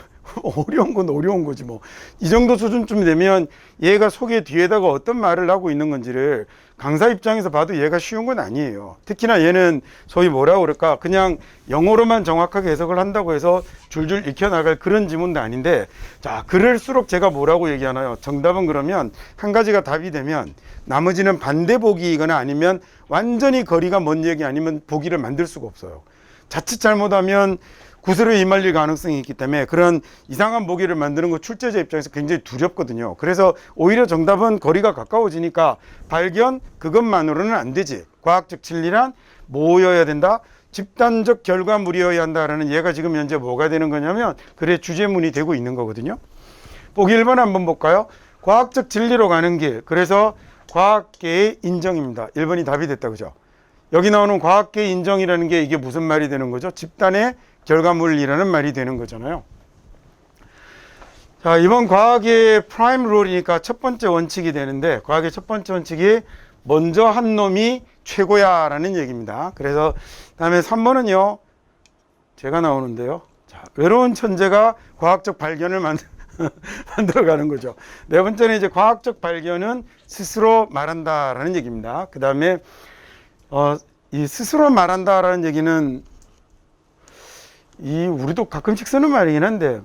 S1: 어려운 건 어려운 거지 뭐. 이 정도 수준쯤 되면 얘가 속에 뒤에다가 어떤 말을 하고 있는 건지를 강사 입장에서 봐도 얘가 쉬운 건 아니에요. 특히나 얘는 소위 뭐라고 그럴까 그냥 영어로만 정확하게 해석을 한다고 해서 줄줄 익혀나갈 그런 지문도 아닌데, 자 그럴수록 제가 뭐라고 얘기하나요? 정답은 그러면 한 가지가 답이 되면 나머지는 반대 보기이거나 아니면 완전히 거리가 먼 얘기 아니면 보기를 만들 수가 없어요. 자칫 잘못하면 구슬에 휘말릴 가능성이 있기 때문에 그런 이상한 보기를 만드는 거 출제자 입장에서 굉장히 두렵거든요. 그래서 오히려 정답은 거리가 가까워지니까 발견 그것만으로는 안 되지. 과학적 진리란 뭐여야 된다? 집단적 결과물이어야 한다라는 얘가 지금 현재 뭐가 되는 거냐면 글의 주제문이 되고 있는 거거든요. 보기 1번 한번 볼까요? 과학적 진리로 가는 길. 그래서 과학계의 인정입니다. 1번이 답이 됐다 그죠? 여기 나오는 과학계의 인정이라는 게 이게 무슨 말이 되는 거죠? 집단의 결과물이라는 말이 되는 거잖아요. 자, 이번 과학의 프라임 룰이니까 첫 번째 원칙이 되는데, 과학의 첫 번째 원칙이 먼저 한 놈이 최고야 라는 얘기입니다. 그래서 다음에 3번은요 제가 나오는데요. 자, 외로운 천재가 과학적 발견을 만들어가는 거죠. 네 번째는 이제 과학적 발견은 스스로 말한다라는 얘기입니다. 그 다음에 이 스스로 말한다라는 얘기는 우리도 가끔씩 쓰는 말이긴 한데,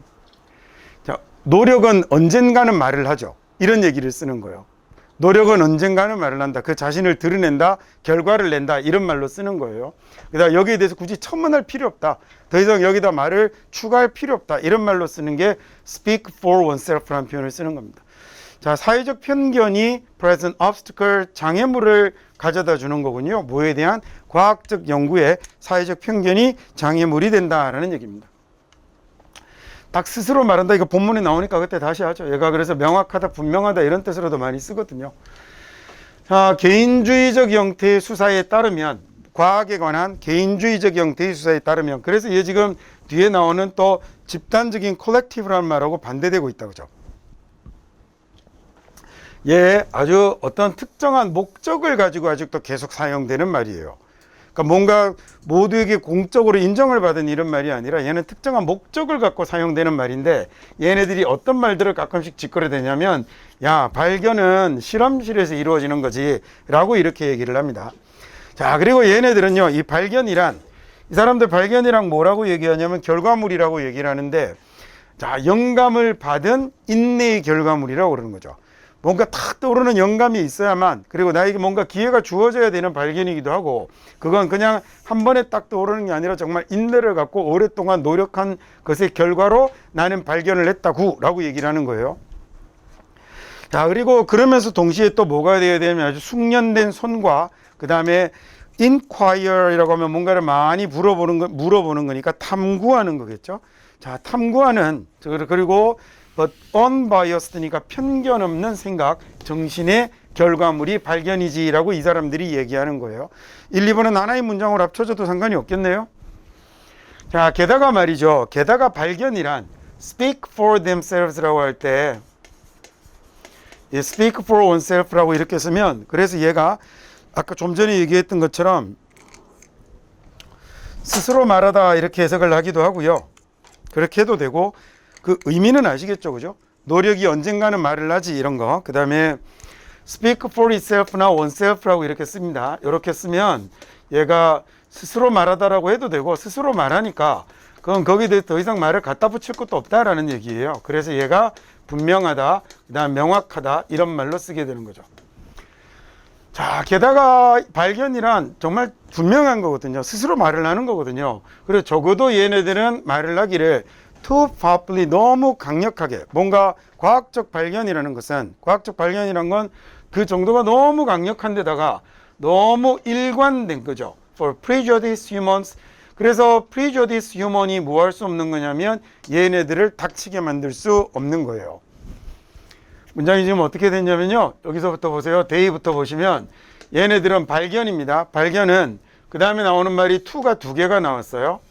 S1: 자, 노력은 언젠가는 말을 하죠. 이런 얘기를 쓰는 거예요. 노력은 언젠가는 말을 한다. 그 자신을 드러낸다, 결과를 낸다, 이런 말로 쓰는 거예요. 그다음 여기에 대해서 굳이 첨언할 필요 없다. 더 이상 여기다 말을 추가할 필요 없다. 이런 말로 쓰는 게 speak for oneself라는 표현을 쓰는 겁니다. 자, 사회적 편견이 present obstacle, 장애물을 가져다 주는 거군요. 뭐에 대한 과학적 연구에 사회적 편견이 장애물이 된다라는 얘기입니다. 딱 스스로 말한다. 이거 본문에 나오니까 그때 다시 하죠. 얘가 그래서 명확하다, 분명하다 이런 뜻으로도 많이 쓰거든요. 자, 개인주의적 형태의 수사에 따르면, 과학에 관한 개인주의적 형태의 수사에 따르면, 그래서 얘 지금 뒤에 나오는 또 집단적인 콜렉티브라는 말하고 반대되고 있다 그죠? 얘 아주 어떤 특정한 목적을 가지고 아직도 계속 사용되는 말이에요. 그러니까 뭔가 모두에게 공적으로 인정을 받은 이런 말이 아니라 얘는 특정한 목적을 갖고 사용되는 말인데, 얘네들이 어떤 말들을 가끔씩 짓거려대냐면 야, 발견은 실험실에서 이루어지는 거지 라고 이렇게 얘기를 합니다. 자, 그리고 얘네들은요, 이 발견이란, 이 사람들 발견이란 뭐라고 얘기하냐면 결과물이라고 얘기를 하는데, 자, 영감을 받은 인내의 결과물이라고 그러는 거죠. 뭔가 탁 떠오르는 영감이 있어야만, 그리고 나에게 뭔가 기회가 주어져야 되는 발견이기도 하고, 그건 그냥 한 번에 딱 떠오르는 게 아니라 정말 인내를 갖고 오랫동안 노력한 것의 결과로 나는 발견을 했다고 라고 얘기를 하는 거예요. 자, 그리고 그러면서 동시에 또 뭐가 되어야 되냐면 아주 숙련된 손과, 그 다음에 inquire이라고 하면 뭔가를 많이 물어보는 거니까 탐구하는 거겠죠. 자, 탐구하는, 그리고 but unbiased니까 편견 없는 생각, 정신의 결과물이 발견이지라고 이 사람들이 얘기하는 거예요. 1, 2번은 하나의 문장으로 합쳐져도 상관이 없겠네요. 자, 게다가 말이죠. 게다가 발견이란 speak for themselves라고 할 때 speak for oneself라고 이렇게 쓰면, 그래서 얘가 아까 좀 전에 얘기했던 것처럼 스스로 말하다 이렇게 해석을 하기도 하고요. 그렇게 해도 되고, 그 의미는 아시겠죠, 그죠? 노력이 언젠가는 말을 하지, 이런 거. 그 다음에 speak for itself나 oneself라고 이렇게 씁니다. 이렇게 쓰면 얘가 스스로 말하다라고 해도 되고, 스스로 말하니까 그건 거기에 대해서 더 이상 말을 갖다 붙일 것도 없다라는 얘기예요. 그래서 얘가 분명하다, 그 다음 명확하다, 이런 말로 쓰게 되는 거죠. 자, 게다가 발견이란 정말 분명한 거거든요. 스스로 말을 하는 거거든요. 그래서 적어도 얘네들은 말을 하기를 too powerfully, 너무 강력하게, 뭔가 과학적 발견이라는 것은, 과학적 발견이란 건 그 정도가 너무 강력한 데다가 너무 일관된 거죠. For prejudiced humans. 그래서 prejudiced human이 뭐 할 수 없는 거냐면 얘네들을 닥치게 만들 수 없는 거예요. 문장이 지금 어떻게 됐냐면요. 여기서부터 보세요. 데이부터 보시면 얘네들은 발견입니다. 발견은 그 다음에 나오는 말이 to가 두 개가 나왔어요.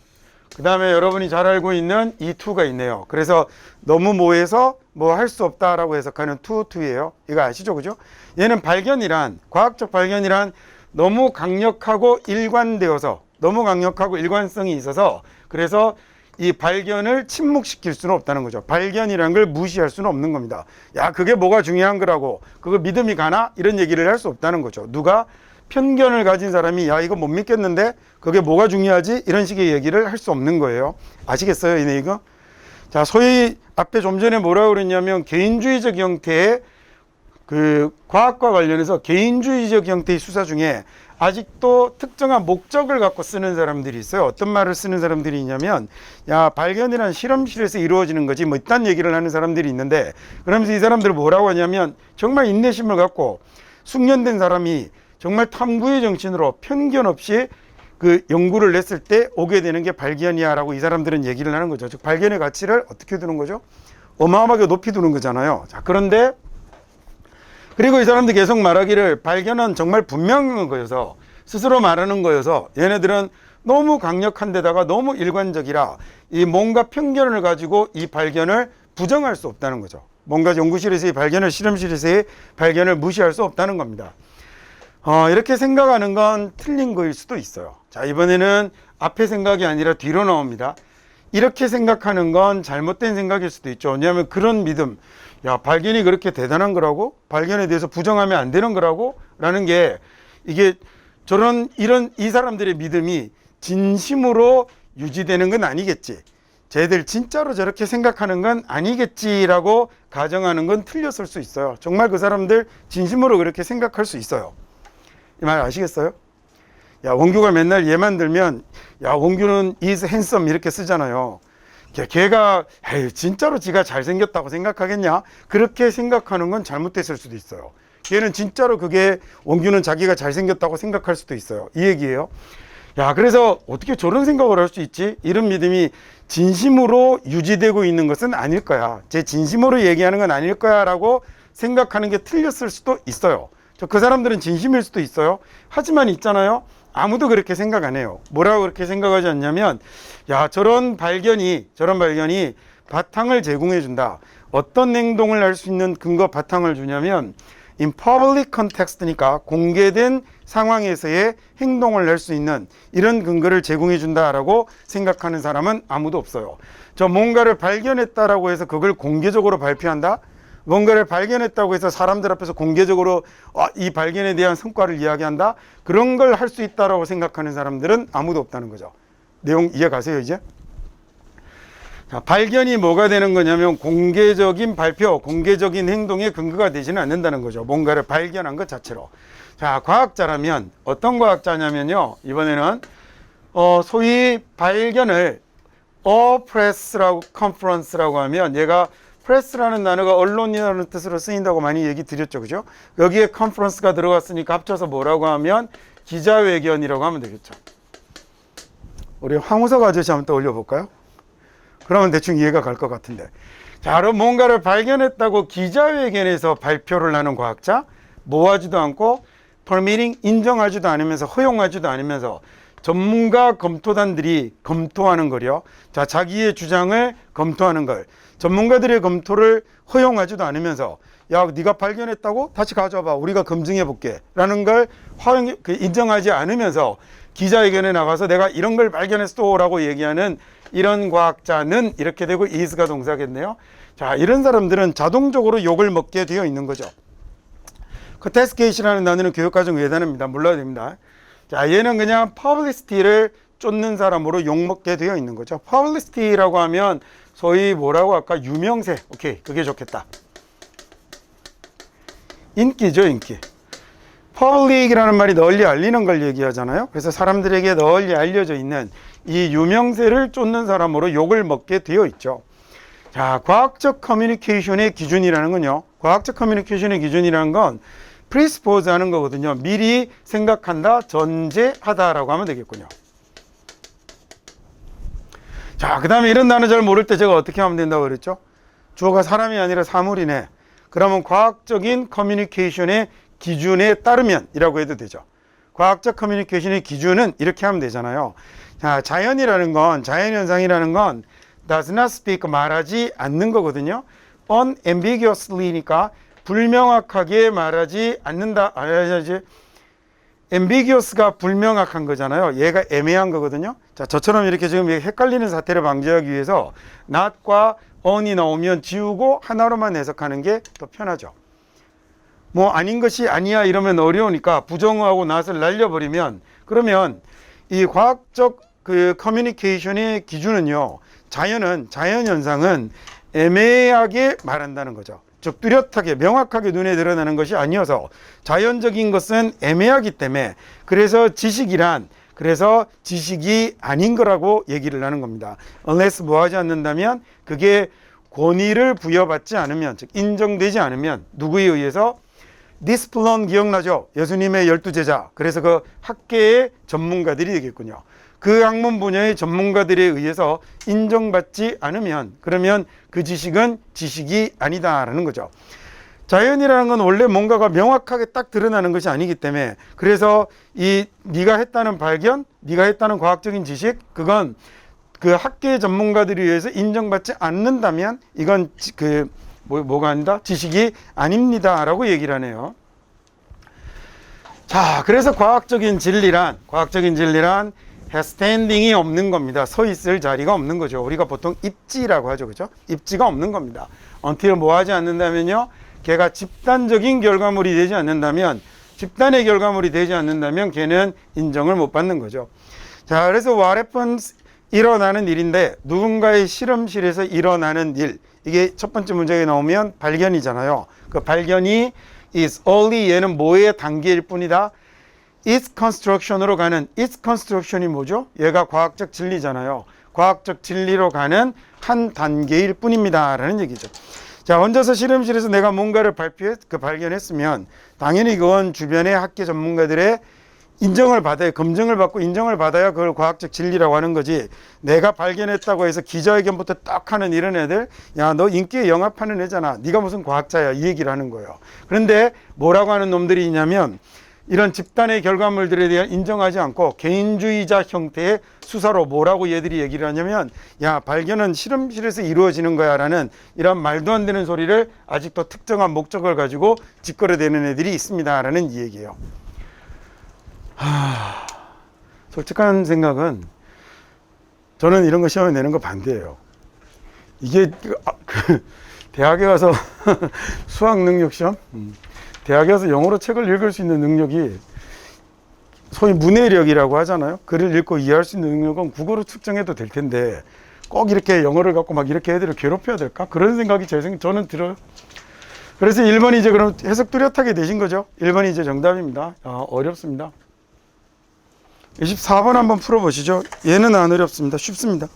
S1: 그 다음에 여러분이 잘 알고 있는 이 to가 있네요. 그래서 너무 뭐해서 뭐 할 수 없다라고 해석하는 to예요. 이거 아시죠? 그죠? 얘는 발견이란, 과학적 발견이란 너무 강력하고 일관되어서, 너무 강력하고 일관성이 있어서, 그래서 이 발견을 침묵시킬 수는 없다는 거죠. 발견이라는 걸 무시할 수는 없는 겁니다. 야, 그게 뭐가 중요한 거라고, 그거 믿음이 가나? 이런 얘기를 할 수 없다는 거죠. 누가? 편견을 가진 사람이 야, 이거 못 믿겠는데 그게 뭐가 중요하지? 이런 식의 얘기를 할 수 없는 거예요. 아시겠어요? 이거? 자, 소위 앞에 좀 전에 뭐라고 그랬냐면 개인주의적 형태의 그 과학과 관련해서 개인주의적 형태의 수사 중에 아직도 특정한 목적을 갖고 쓰는 사람들이 있어요. 어떤 말을 쓰는 사람들이 있냐면 야, 발견이란 실험실에서 이루어지는 거지 뭐 이딴 얘기를 하는 사람들이 있는데, 그러면서 이 사람들은 뭐라고 하냐면 정말 인내심을 갖고 숙련된 사람이 정말 탐구의 정신으로 편견 없이 그 연구를 냈을 때 오게 되는 게 발견이야 라고 이 사람들은 얘기를 하는 거죠. 즉 발견의 가치를 어떻게 두는 거죠? 어마어마하게 높이 두는 거잖아요. 자, 그런데 그리고 이 사람들 계속 말하기를 발견은 정말 분명한 거여서, 스스로 말하는 거여서 얘네들은 너무 강력한 데다가 너무 일관적이라 이 뭔가 편견을 가지고 이 발견을 부정할 수 없다는 거죠. 뭔가 연구실에서의 발견을, 실험실에서의 발견을 무시할 수 없다는 겁니다. 이렇게 생각하는 건 틀린 거일 수도 있어요. 자, 이번에는 앞에 생각이 아니라 뒤로 나옵니다. 이렇게 생각하는 건 잘못된 생각일 수도 있죠. 왜냐하면 그런 믿음, 야, 발견이 그렇게 대단한 거라고? 발견에 대해서 부정하면 안 되는 거라고? 라는 게 이게 이 사람들의 믿음이 진심으로 유지되는 건 아니겠지. 쟤들 진짜로 저렇게 생각하는 건 아니겠지라고 가정하는 건 틀렸을 수 있어요. 정말 그 사람들 진심으로 그렇게 생각할 수 있어요. 이 말 아시겠어요? 야, 원규가 맨날 얘만 들면 야, 원규는 is handsome 이렇게 쓰잖아요. 걔가 에이, 진짜로 지가 잘생겼다고 생각하겠냐? 그렇게 생각하는 건 잘못됐을 수도 있어요. 걔는 진짜로 그게 원규는 자기가 잘생겼다고 생각할 수도 있어요. 이 얘기예요. 야, 그래서 어떻게 저런 생각을 할 수 있지? 이런 믿음이 진심으로 유지되고 있는 것은 아닐 거야. 제 진심으로 얘기하는 건 아닐 거야 라고 생각하는 게 틀렸을 수도 있어요. 그 사람들은 진심일 수도 있어요. 하지만 있잖아요. 아무도 그렇게 생각 안 해요. 뭐라고 그렇게 생각하지 않냐면 야, 저런 발견이 바탕을 제공해 준다. 어떤 행동을 할 수 있는 근거 바탕을 주냐면 in public context니까 공개된 상황에서의 행동을 할 수 있는 이런 근거를 제공해 준다라고 생각하는 사람은 아무도 없어요. 저 뭔가를 발견했다라고 해서 그걸 공개적으로 발표한다? 뭔가를 발견했다고 해서 사람들 앞에서 공개적으로 이 발견에 대한 성과를 이야기한다? 그런 걸 할 수 있다라고 생각하는 사람들은 아무도 없다는 거죠. 내용 이해 가세요, 이제? 자, 발견이 뭐가 되는 거냐면 공개적인 발표, 공개적인 행동의 근거가 되지는 않는다는 거죠. 뭔가를 발견한 것 자체로. 자, 과학자라면 어떤 과학자냐면요. 이번에는 소위 발견을 press라고 conference라고 하면 얘가 프레스라는 단어가 언론이라는 뜻으로 쓰인다고 많이 얘기 드렸죠. 그죠? 여기에 컨퍼런스가 들어갔으니까 합쳐서 뭐라고 하면 기자회견이라고 하면 되겠죠. 우리 황우석 아저씨 한번 떠올려 볼까요? 그러면 대충 이해가 갈 것 같은데. 자, 그럼 뭔가를 발견했다고 기자회견에서 발표를 하는 과학자, 뭐 하지도 않고 permitting, 인정하지도 않으면서 허용하지도 않으면서 전문가 검토단들이 검토하는 거요. 자, 자기의 주장을 검토하는 걸 전문가들의 검토를 허용하지도 않으면서 야, 네가 발견했다고? 다시 가져와봐. 우리가 검증해 볼게. 라는 걸 인정하지 않으면서 기자회견에 나가서 내가 이런 걸 발견했어 라고 얘기하는 이런 과학자는 이렇게 되고 is가 동사겠네요. 자, 이런 사람들은 자동적으로 욕을 먹게 되어 있는 거죠. 커테스케이시라는 단어는 교육과정 외단어입니다. 몰라야 됩니다. 자, 얘는 그냥 퍼블리시티를 쫓는 사람으로 욕먹게 되어 있는 거죠. 퍼블리시티라고 하면 소위 뭐라고 할까? 유명세. 오케이, 그게 좋겠다. 인기죠, 인기. 퍼블릭이라는 말이 널리 알리는 걸 얘기하잖아요. 그래서 사람들에게 널리 알려져 있는 이 유명세를 쫓는 사람으로 욕을 먹게 되어 있죠. 자, 과학적 커뮤니케이션의 기준이라는 건요. 과학적 커뮤니케이션의 기준이라는 건 프리스포즈 하는 거거든요. 미리 생각한다, 전제하다라고 하면 되겠군요. 자, 그 다음에 이런 단어 잘 모를 때 제가 어떻게 하면 된다고 그랬죠? 주어가 사람이 아니라 사물이네. 그러면 과학적인 커뮤니케이션의 기준에 따르면 이라고 해도 되죠. 과학적 커뮤니케이션의 기준은 이렇게 하면 되잖아요. 자, 자연이라는 건, 자연현상이라는 건 does not speak, 말하지 않는 거거든요. unambiguously니까 불명확하게 말하지 않는다. ambiguous가 불명확한 거잖아요. 얘가 애매한 거거든요. 자, 저처럼 이렇게 지금 헷갈리는 사태를 방지하기 위해서 not과 on이 나오면 지우고 하나로만 해석하는 게 더 편하죠. 뭐 아닌 것이 아니야 이러면 어려우니까 부정하고 not을 날려버리면, 그러면 이 과학적 그 커뮤니케이션의 기준은요, 자연현상은 애매하게 말한다는 거죠. 즉 뚜렷하게 명확하게 눈에 드러나는 것이 아니어서 자연적인 것은 애매하기 때문에, 그래서 지식이 아닌 거라고 얘기를 하는 겁니다. unless 뭐 하지 않는다면, 그게 권위를 부여받지 않으면, 즉 인정되지 않으면, 누구에 의해서? 디스플론 기억나죠? 예수님의 12제자. 그래서 그 학계의 전문가들이 되겠군요. 그 학문 분야의 전문가들에 의해서 인정받지 않으면, 그러면 그 지식은 지식이 아니다라는 거죠. 자연이라는 건 원래 뭔가가 명확하게 딱 드러나는 것이 아니기 때문에, 그래서 이 네가 했다는 발견, 네가 했다는 과학적인 지식, 그건 그 학계 전문가들에 의해서 인정받지 않는다면 이건 뭐가 아니다? 지식이 아닙니다라고 얘기를 하네요. 자, 그래서 과학적인 진리란 standing이 없는 겁니다. 서 있을 자리가 없는 거죠. 우리가 보통 입지라고 하죠. 그죠? 입지가 없는 겁니다. until 뭐 하지 않는다면요, 걔가 집단의 결과물이 되지 않는다면 걔는 인정을 못 받는 거죠. 자, 그래서 what happens, 일어나는 일인데, 누군가의 실험실에서 일어나는 일, 이게 첫 번째 문장에 나오면 발견이잖아요. 그 발견이 is only, 얘는 뭐의 단계일 뿐이다. its construction으로 가는, its construction이 뭐죠? 얘가 과학적 진리잖아요. 과학적 진리로 가는 한 단계일 뿐입니다 라는 얘기죠. 자, 혼자서 실험실에서 내가 뭔가를 발견했으면 당연히 그건 주변의 학계 전문가들의 인정을 받아야, 검증을 받고 인정을 받아야 그걸 과학적 진리라고 하는 거지. 내가 발견했다고 해서 기자회견부터 딱 하는 이런 애들, 야, 너 인기에 영합하는 애잖아, 네가 무슨 과학자야, 이 얘기를 하는 거예요. 그런데 뭐라고 하는 놈들이 있냐면, 이런 집단의 결과물들에 대한 인정하지 않고 개인주의자 형태의 수사로 뭐라고 얘들이 얘기를 하냐면, 야, 발견은 실험실에서 이루어지는 거야 라는 이런 말도 안 되는 소리를 아직도 특정한 목적을 가지고 짓거려대는 애들이 있습니다 라는 이 얘기예요. 솔직한 생각은 저는 이런 거 시험에 내는 거 반대예요. 이게 대학에 가서 수학 능력 시험, 대학에 가서 영어로 책을 읽을 수 있는 능력이 소위 문해력이라고 하잖아요. 글을 읽고 이해할 수 있는 능력은 국어로 측정해도 될 텐데 꼭 이렇게 영어를 갖고 막 이렇게 애들을 괴롭혀야 될까? 그런 생각이 저는 들어요. 그래서 1번이 이제 그럼 해석 뚜렷하게 되신 거죠? 1번이 이제 정답입니다. 어렵습니다. 24번 한번 풀어보시죠. 얘는 안 어렵습니다. 쉽습니다.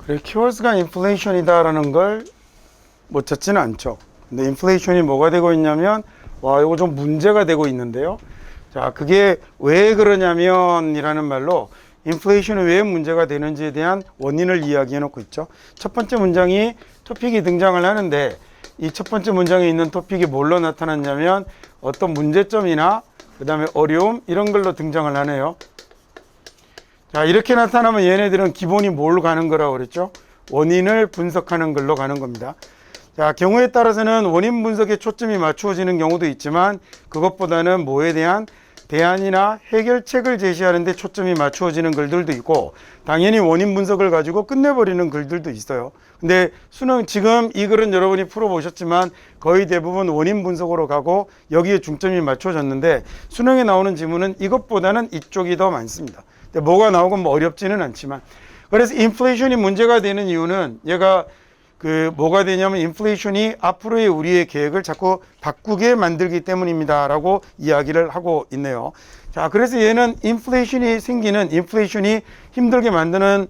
S1: 그래, 키워드가 인플레이션이다라는 걸 못 찾지는 않죠. 근데 인플레이션이 뭐가 되고 있냐면, 와, 이거 좀 문제가 되고 있는데요. 자, 그게 왜 그러냐면 이라는 말로 인플레이션이 왜 문제가 되는지에 대한 원인을 이야기해 놓고 있죠. 첫 번째 문장이 토픽이 등장을 하는데, 이 첫 번째 문장에 있는 토픽이 뭘로 나타났냐면 어떤 문제점이나 그 다음에 어려움 이런 걸로 등장을 하네요. 자, 이렇게 나타나면 얘네들은 기본이 뭘 가는 거라고 그랬죠? 원인을 분석하는 걸로 가는 겁니다. 자, 경우에 따라서는 원인 분석에 초점이 맞추어지는 경우도 있지만 그것보다는 뭐에 대한 대안이나 해결책을 제시하는 데 초점이 맞추어지는 글들도 있고, 당연히 원인 분석을 가지고 끝내버리는 글들도 있어요. 근데 수능 지금 이 글은 여러분이 풀어보셨지만 거의 대부분 원인 분석으로 가고 여기에 중점이 맞춰졌는데, 수능에 나오는 지문은 이것보다는 이쪽이 더 많습니다. 근데 뭐가 나오건 뭐 어렵지는 않지만, 그래서 인플레이션이 문제가 되는 이유는 얘가 뭐가 되냐면 인플레이션이 앞으로의 우리의 계획을 자꾸 바꾸게 만들기 때문입니다 라고 이야기를 하고 있네요. 자, 그래서 얘는 인플레이션이 힘들게 만드는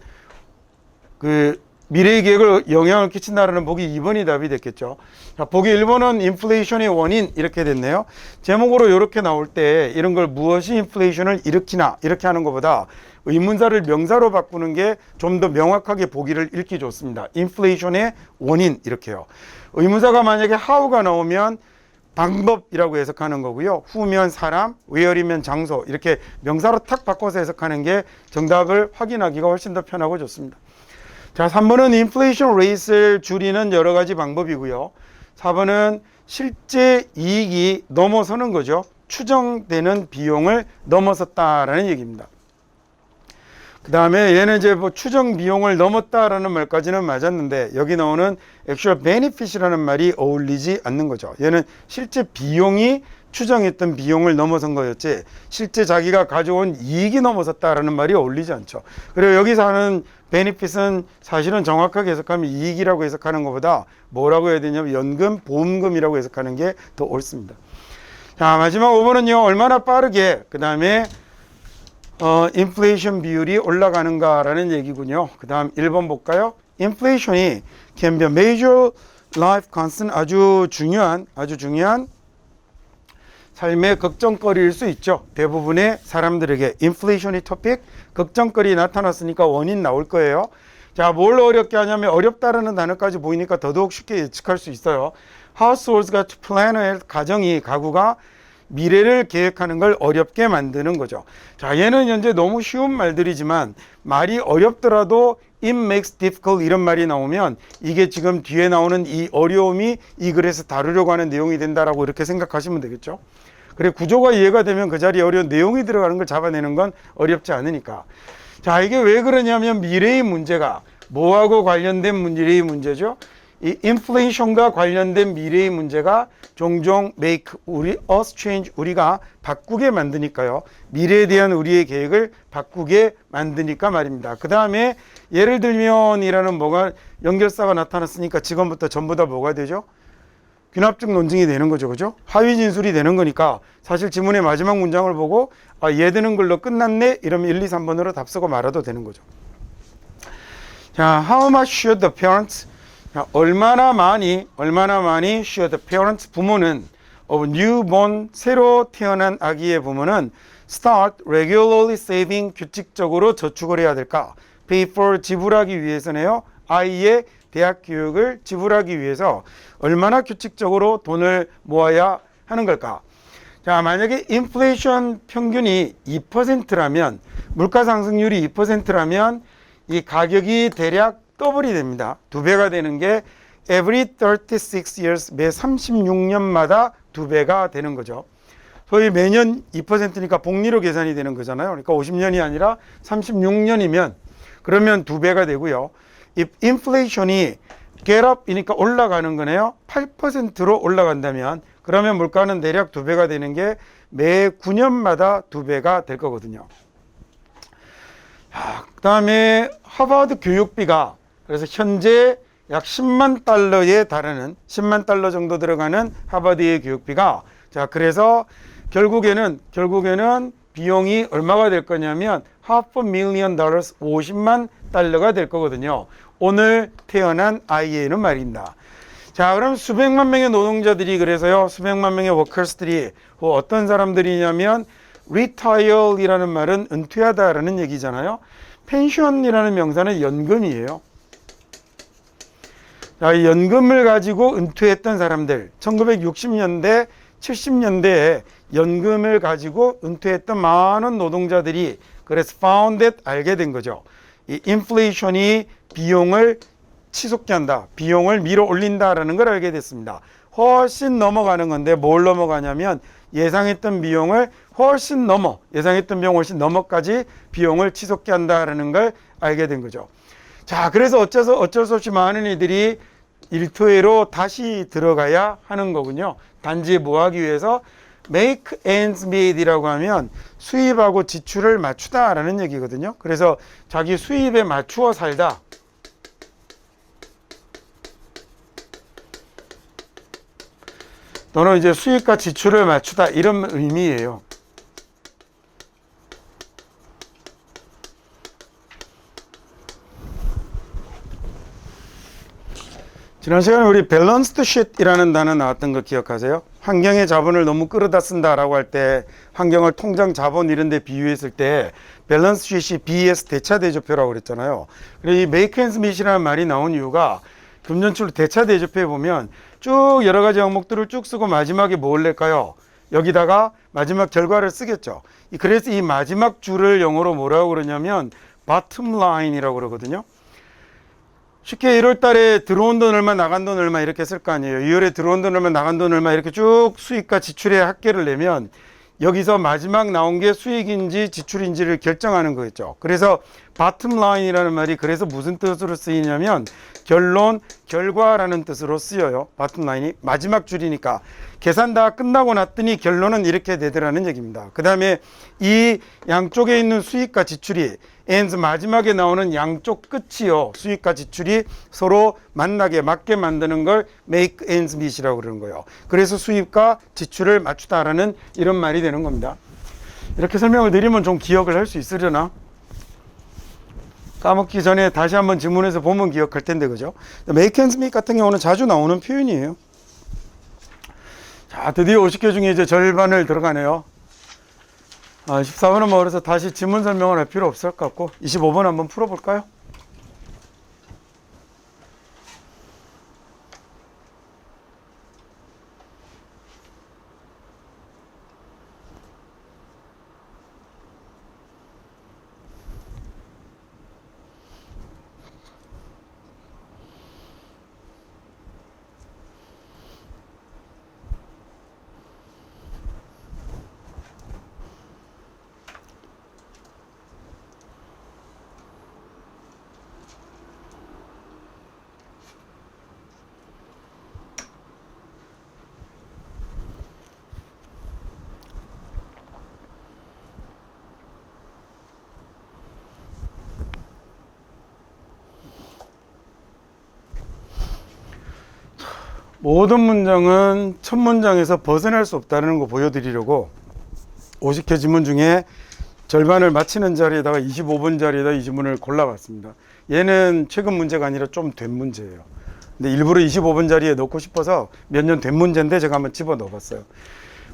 S1: 미래의 계획을 영향을 끼친다라는 보기 2번이 답이 됐겠죠. 자, 보기 1번은 인플레이션의 원인 이렇게 됐네요. 제목으로 이렇게 나올 때 이런 걸 무엇이 인플레이션을 일으키나 이렇게 하는 것보다 의문사를 명사로 바꾸는 게 좀 더 명확하게 보기를 읽기 좋습니다. 인플레이션의 원인 이렇게요. 의문사가 만약에 how가 나오면 방법이라고 해석하는 거고요. who면 사람, where이면 장소 이렇게 명사로 탁 바꿔서 해석하는 게 정답을 확인하기가 훨씬 더 편하고 좋습니다. 자, 3번은 인플레이션 레이트를 줄이는 여러 가지 방법이고요. 4번은 실제 이익이 넘어서는 거죠. 추정되는 비용을 넘어섰다라는 얘기입니다. 그 다음에 얘는 이제 뭐 추정 비용을 넘었다라는 말까지는 맞았는데 여기 나오는 actual benefit이라는 말이 어울리지 않는 거죠. 얘는 실제 비용이 추정했던 비용을 넘어선 거였지 실제 자기가 가져온 이익이 넘어섰다라는 말이 어울리지 않죠. 그리고 여기서 하는 benefit은 사실은 정확하게 해석하면 이익이라고 해석하는 것보다 뭐라고 해야 되냐면 연금, 보험금이라고 해석하는 게 더 옳습니다. 자, 마지막 5번은요. 얼마나 빠르게 그 다음에 인플레이션 비율이 올라가는가라는 얘기군요. 그 다음 1번 볼까요? 인플레이션이 can be a major life concern, 아주 중요한 삶의 걱정거리일 수 있죠. 대부분의 사람들에게 인플레이션이 토픽, 걱정거리 나타났으니까 원인 나올 거예요. 자, 뭘 어렵게 하냐면 어렵다라는 단어까지 보이니까 더더욱 쉽게 예측할 수 있어요. households가 to plan, 가구가 미래를 계획하는 걸 어렵게 만드는 거죠. 자, 얘는 현재 너무 쉬운 말들이지만 말이 어렵더라도 it makes difficult 이런 말이 나오면 이게 지금 뒤에 나오는 이 어려움이 이 글에서 다루려고 하는 내용이 된다라고 이렇게 생각하시면 되겠죠. 그래, 구조가 이해가 되면 그 자리에 어려운 내용이 들어가는 걸 잡아내는 건 어렵지 않으니까. 자, 이게 왜 그러냐면 미래의 문제가 뭐하고 관련된 미래의 문제죠? 이 인플레이션과 관련된 미래의 문제가 종종 make us change, 우리가 바꾸게 만드니까요. 미래에 대한 우리의 계획을 바꾸게 만드니까 말입니다. 그 다음에 예를 들면 이라는 뭐가 연결사가 나타났으니까 지금부터 전부 다 뭐가 되죠? 귀납증 논증이 되는 거죠. 그죠? 하위 진술이 되는 거니까 사실 지문의 마지막 문장을 보고 얘 드는 걸로 끝났네 이러면 1, 2, 3번으로 답 쓰고 말아도 되는 거죠. 자, how much should the parents, 얼마나 많이 should the parents, 부모는 of newborn, 새로 태어난 아기의 부모는 start regularly saving, 규칙적으로 저축을 해야 될까? pay for, 지불하기 위해서네요. 아이의 대학 교육을 지불하기 위해서 얼마나 규칙적으로 돈을 모아야 하는 걸까? 자, 만약에 인플레이션 평균이 2%라면, 물가 상승률이 2%라면 이 가격이 대략 더블이 됩니다. 2배가 되는 게 every 36 years, 매 36년마다 2배가 되는 거죠. 소위 매년 2%니까 복리로 계산이 되는 거잖아요. 그러니까 50년이 아니라 36년이면 그러면 2배가 되고요. if inflation이 get up이니까 올라가는 거네요. 8%로 올라간다면 그러면 물가는 대략 2배가 되는 게 매 9년마다 2배가 될 거거든요. 그 다음에 하버드 교육비가 그래서 현재 약 10만 달러에 달하는 10만 달러 정도 들어가는 하버드의 교육비가, 자, 그래서 결국에는 비용이 얼마가 될 거냐면 $500,000, 50만 달러가 될 거거든요. 오늘 태어난 아이에는 말입니다. 자, 그럼 수백만 명의 노동자들이 그래서요, 수백만 명의 워커스들이 어떤 사람들이냐면 retire이라는 말은 은퇴하다라는 얘기잖아요. 펜션이라는 명사는 연금이에요. 자, 이 연금을 가지고 은퇴했던 사람들, 1960년대, 70년대에 연금을 가지고 은퇴했던 많은 노동자들이 그래서 founded 알게 된 거죠. 이 인플레이션이 비용을 치솟게 한다, 비용을 밀어 올린다라는 걸 알게 됐습니다. 훨씬 넘어가는 건데 뭘 넘어가냐면 예상했던 비용을 훨씬 넘어, 예상했던 비용 훨씬 넘어까지 비용을 치솟게 한다라는 걸 알게 된 거죠. 자, 그래서 어쩔 수 없이 많은 이들이 일터에로 다시 들어가야 하는 거군요. 단지 뭐 하기 위해서? make ends meet이라고 하면 수입하고 지출을 맞추다라는 얘기거든요. 그래서 자기 수입에 맞추어 살다. 또는 이제 수입과 지출을 맞추다 이런 의미예요. 지난 시간에 우리 밸런스드 쉿이라는 단어 나왔던 거 기억하세요? 환경의 자본을 너무 끌어다 쓴다라고 할 때 환경을 통장 자본 이런 데 비유했을 때 밸런스 쉿이 BS 대차 대조표라고 그랬잖아요. 그리고 이 make ends meet이라는 말이 나온 이유가 금전치로 대차 대조표에 보면 쭉 여러 가지 항목들을 쭉 쓰고 마지막에 뭘 낼까요? 여기다가 마지막 결과를 쓰겠죠. 그래서 이 마지막 줄을 영어로 뭐라고 그러냐면 bottom line이라고 그러거든요. 쉽게 1월 달에 들어온 돈 얼마 나간 돈 얼마 이렇게 쓸 거 아니에요. 2월에 들어온 돈 얼마 나간 돈 얼마 이렇게 쭉 수익과 지출의 합계를 내면 여기서 마지막 나온 게 수익인지 지출인지를 결정하는 거겠죠. 그래서 bottom line이라는 말이 그래서 무슨 뜻으로 쓰이냐면 결론, 결과라는 뜻으로 쓰여요. bottom line이 마지막 줄이니까 계산 다 끝나고 났더니 결론은 이렇게 되더라는 얘기입니다. 그 다음에 이 양쪽에 있는 수익과 지출이 ends 마지막에 나오는 양쪽 끝이요. 수익과 지출이 서로 만나게 맞게 만드는 걸 make ends meet이라고 그러는 거예요. 그래서 수입과 지출을 맞추다라는 이런 말이 되는 겁니다. 이렇게 설명을 드리면 좀 기억을 할 수 있으려나? 까먹기 전에 다시 한번 지문에서 보면 기억할 텐데, 그죠? make ends meet 같은 경우는 자주 나오는 표현이에요. 자, 드디어 50개 중에 이제 절반을 들어가네요. 14번은 뭐 그래서 다시 지문 설명을 할 필요 없을 것 같고 25번 한번 풀어볼까요? 모든 문장은 첫 문장에서 벗어날 수 없다는 거 보여드리려고 50개 지문 중에 절반을 마치는 자리에다가 25번 자리에다 이 지문을 골라봤습니다. 얘는 최근 문제가 아니라 좀 된 문제예요. 근데 일부러 25번 자리에 넣고 싶어서 몇 년 된 문제인데 제가 한번 집어 넣어봤어요.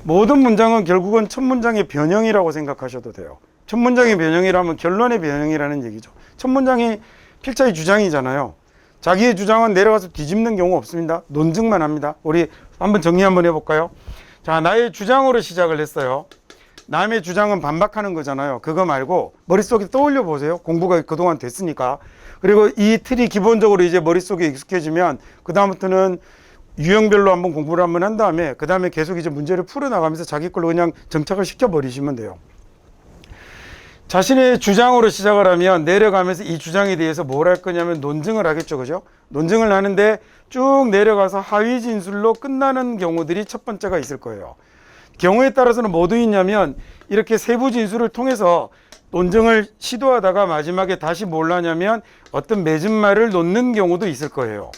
S1: 모든 문장은 결국은 첫 문장의 변형이라고 생각하셔도 돼요. 첫 문장의 변형이라면 결론의 변형이라는 얘기죠. 첫 문장이 필자의 주장이잖아요. 자기의 주장은 내려가서 뒤집는 경우 없습니다. 논증만 합니다. 우리 한번 정리 한번 해볼까요? 자, 나의 주장으로 시작을 했어요. 남의 주장은 반박하는 거잖아요. 그거 말고 머릿속에 떠올려 보세요. 공부가 그동안 됐으니까. 그리고 이 틀이 기본적으로 이제 머릿속에 익숙해지면 그 다음부터는 유형별로 한번 공부를 한번 한 다음에 그 다음에 계속 이제 문제를 풀어나가면서 자기 걸로 그냥 정착을 시켜버리시면 돼요. 자신의 주장으로 시작을 하면 내려가면서 이 주장에 대해서 뭘 할 거냐면 논증을 하겠죠. 그죠? 논증을 하는데 쭉 내려가서 하위 진술로 끝나는 경우들이 첫 번째가 있을 거예요. 경우에 따라서는 뭐도 있냐면 이렇게 세부 진술을 통해서 논증을 시도하다가 마지막에 다시 뭘 하냐면 어떤 맺은말을 놓는 경우도 있을 거예요.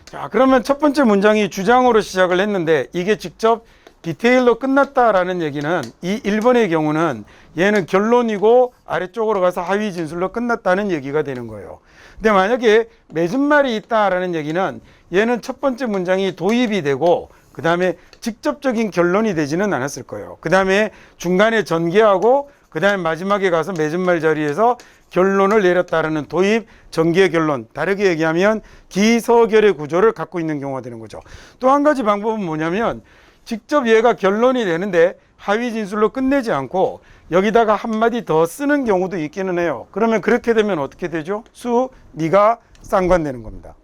S1: 자, 그러면 첫 번째 문장이 주장으로 시작을 했는데 이게 직접 디테일로 끝났다라는 얘기는 이 1번의 경우는 얘는 결론이고 아래쪽으로 가서 하위 진술로 끝났다는 얘기가 되는 거예요. 근데 만약에 맺은 말이 있다라는 얘기는 얘는 첫 번째 문장이 도입이 되고 그 다음에 직접적인 결론이 되지는 않았을 거예요. 그 다음에 중간에 전개하고 그 다음에 마지막에 가서 맺은 말 자리에서 결론을 내렸다라는 도입, 전개, 결론. 다르게 얘기하면 기서결의 구조를 갖고 있는 경우가 되는 거죠. 또 한 가지 방법은 뭐냐면 직접 얘가 결론이 되는데 하위 진술로 끝내지 않고 여기다가 한마디 더 쓰는 경우도 있기는 해요. 그러면 그렇게 되면 어떻게 되죠? 수, 니가 쌍관되는 겁니다.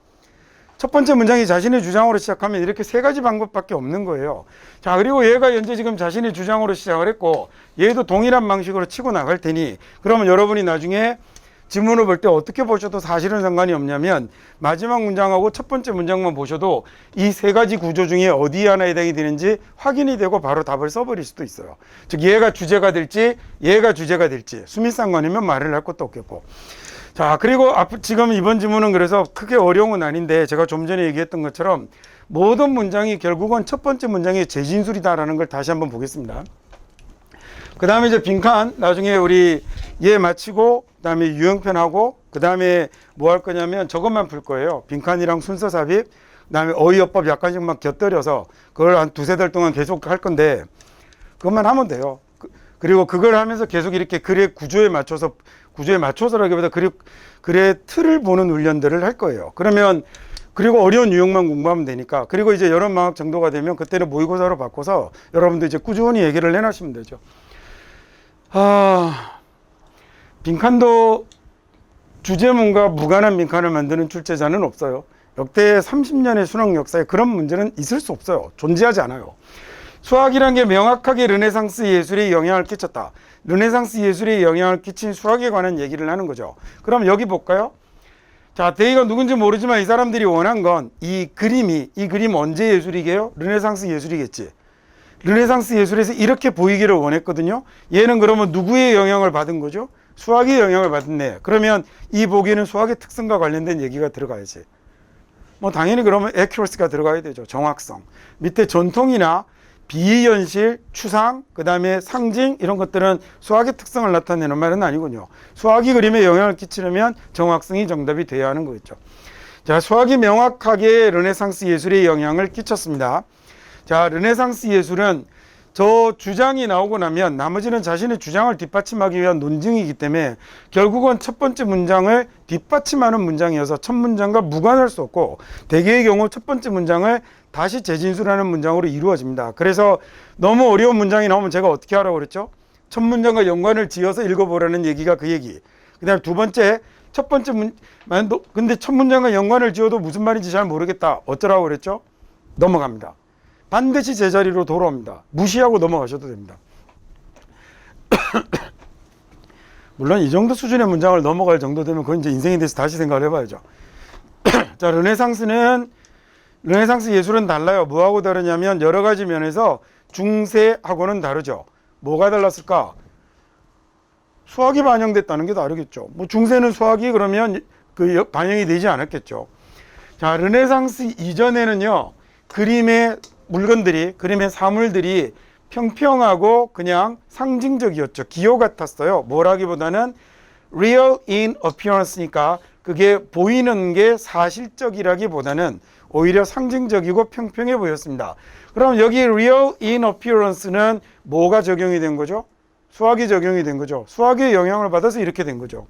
S1: 첫 번째 문장이 자신의 주장으로 시작하면 이렇게 세 가지 방법밖에 없는 거예요. 자, 그리고 얘가 현재 지금 자신의 주장으로 시작을 했고 얘도 동일한 방식으로 치고 나갈 테니 그러면 여러분이 나중에 지문을 볼 때 어떻게 보셔도 사실은 상관이 없냐면 마지막 문장하고 첫 번째 문장만 보셔도 이 세 가지 구조 중에 어디 하나 해당이 되는지 확인이 되고 바로 답을 써버릴 수도 있어요. 즉 얘가 주제가 될지 얘가 주제가 될지 수미상관이면 말을 할 것도 없겠고. 자, 그리고 지금 이번 지문은 그래서 크게 어려운 건 아닌데 제가 좀 전에 얘기했던 것처럼 모든 문장이 결국은 첫 번째 문장의 재진술이다라는 걸 다시 한번 보겠습니다. 그 다음에 이제 빈칸 나중에 우리 얘 마치고 그 다음에 유형편하고 그 다음에 뭐 할 거냐면 저것만 풀 거예요. 빈칸이랑 순서 삽입 그 다음에 어휘어법 약간씩만 곁들여서 그걸 한 두세 달 동안 계속 할 건데 그것만 하면 돼요. 그리고 그걸 하면서 계속 이렇게 글의 구조에 맞춰서라기보다 글의 틀을 보는 훈련들을 할 거예요. 그러면 그리고 어려운 유형만 공부하면 되니까. 그리고 이제 여름방학 정도가 되면 그때는 모의고사로 바꿔서 여러분들 이제 꾸준히 얘기를 해놔시면 되죠. 빈칸도 주제문과 무관한 빈칸을 만드는 출제자는 없어요. 역대 30년의 수능 역사에 그런 문제는 있을 수 없어요. 존재하지 않아요. 수학이란 게 명확하게 르네상스 예술에 영향을 끼쳤다. 르네상스 예술에 영향을 끼친 수학에 관한 얘기를 하는 거죠. 그럼 여기 볼까요? 자, 대의가 누군지 모르지만 이 사람들이 원한 건 이 그림 언제 예술이게요? 르네상스 예술이겠지. 르네상스 예술에서 이렇게 보이기를 원했거든요. 얘는 그러면 누구의 영향을 받은 거죠? 수학의 영향을 받았네. 그러면 이 보기에는 수학의 특성과 관련된 얘기가 들어가야지. 뭐 당연히 그러면 accuracy가 들어가야 되죠. 정확성. 밑에 전통이나 비현실, 추상, 그 다음에 상징 이런 것들은 수학의 특성을 나타내는 말은 아니군요. 수학이 그림에 영향을 끼치려면 정확성이 정답이 돼야 하는 거겠죠. 자, 수학이 명확하게 르네상스 예술에 영향을 끼쳤습니다. 자, 르네상스 예술은 저 주장이 나오고 나면 나머지는 자신의 주장을 뒷받침하기 위한 논증이기 때문에 결국은 첫 번째 문장을 뒷받침하는 문장이어서 첫 문장과 무관할 수 없고 대개의 경우 첫 번째 문장을 다시 재진술하는 문장으로 이루어집니다. 그래서 너무 어려운 문장이 나오면 제가 어떻게 하라고 그랬죠? 첫 문장과 연관을 지어서 읽어보라는 얘기가 그 얘기. 그 다음에 두 번째, 근데 첫 문장과 연관을 지어도 무슨 말인지 잘 모르겠다. 어쩌라고 그랬죠? 넘어갑니다. 반드시 제자리로 돌아옵니다. 무시하고 넘어가셔도 됩니다. 물론 이 정도 수준의 문장을 넘어갈 정도 되면 그건 이제 인생에 대해서 다시 생각을 해봐야죠. 자, 르네상스 예술은 달라요. 뭐하고 다르냐면 여러 가지 면에서 중세하고는 다르죠. 뭐가 달랐을까? 수학이 반영됐다는 게 다르겠죠. 뭐 중세는 수학이 그러면 그 반영이 되지 않았겠죠. 자, 르네상스 이전에는요, 그림의 사물들이 평평하고 그냥 상징적이었죠. 기호 같았어요. 뭐라기보다는 real in appearance니까 그게 보이는 게 사실적이라기보다는 오히려 상징적이고 평평해 보였습니다. 그럼 여기 real in appearance는 뭐가 적용이 된 거죠? 수학이 적용이 된 거죠. 수학의 영향을 받아서 이렇게 된 거죠.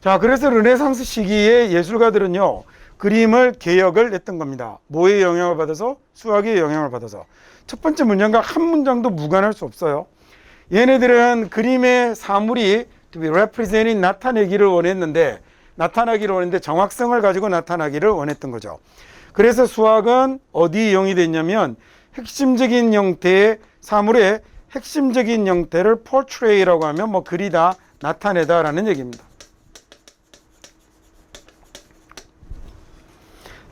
S1: 자, 그래서 르네상스 시기의 예술가들은요, 그림을 개혁을 했던 겁니다. 뭐의 영향을 받아서? 수학의 영향을 받아서. 첫 번째 문장과 한 문장도 무관할 수 없어요. 얘네들은 그림의 사물이 to be represented 나타나기를 원했는데 정확성을 가지고 나타나기를 원했던 거죠. 그래서 수학은 어디 이용이 됐냐면 핵심적인 형태의 사물의 핵심적인 형태를 portray라고 하면 뭐 그리다, 나타내다라는 얘기입니다.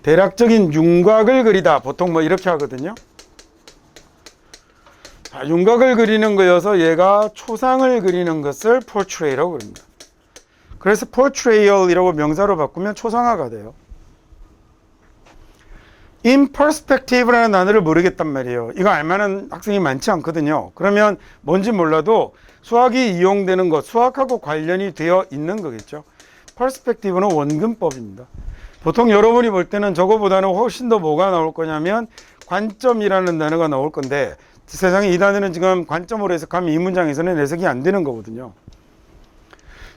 S1: 대략적인 윤곽을 그리다. 보통 뭐 이렇게 하거든요. 자, 윤곽을 그리는 거여서 얘가 초상을 그리는 것을 portray라고 그럽니다. 그래서 portrayal이라고 명사로 바꾸면 초상화가 돼요. in perspective라는 단어를 모르겠단 말이에요. 이거 알만한 학생이 많지 않거든요. 그러면 뭔지 몰라도 수학이 이용되는 것, 수학하고 관련이 되어 있는 거겠죠. perspective는 원근법입니다. 보통 여러분이 볼 때는 저거보다는 훨씬 더 뭐가 나올 거냐면 관점이라는 단어가 나올 건데, 세상에 이 단어는 지금 관점으로 해석하면 이 문장에서는 해석이 안 되는 거거든요.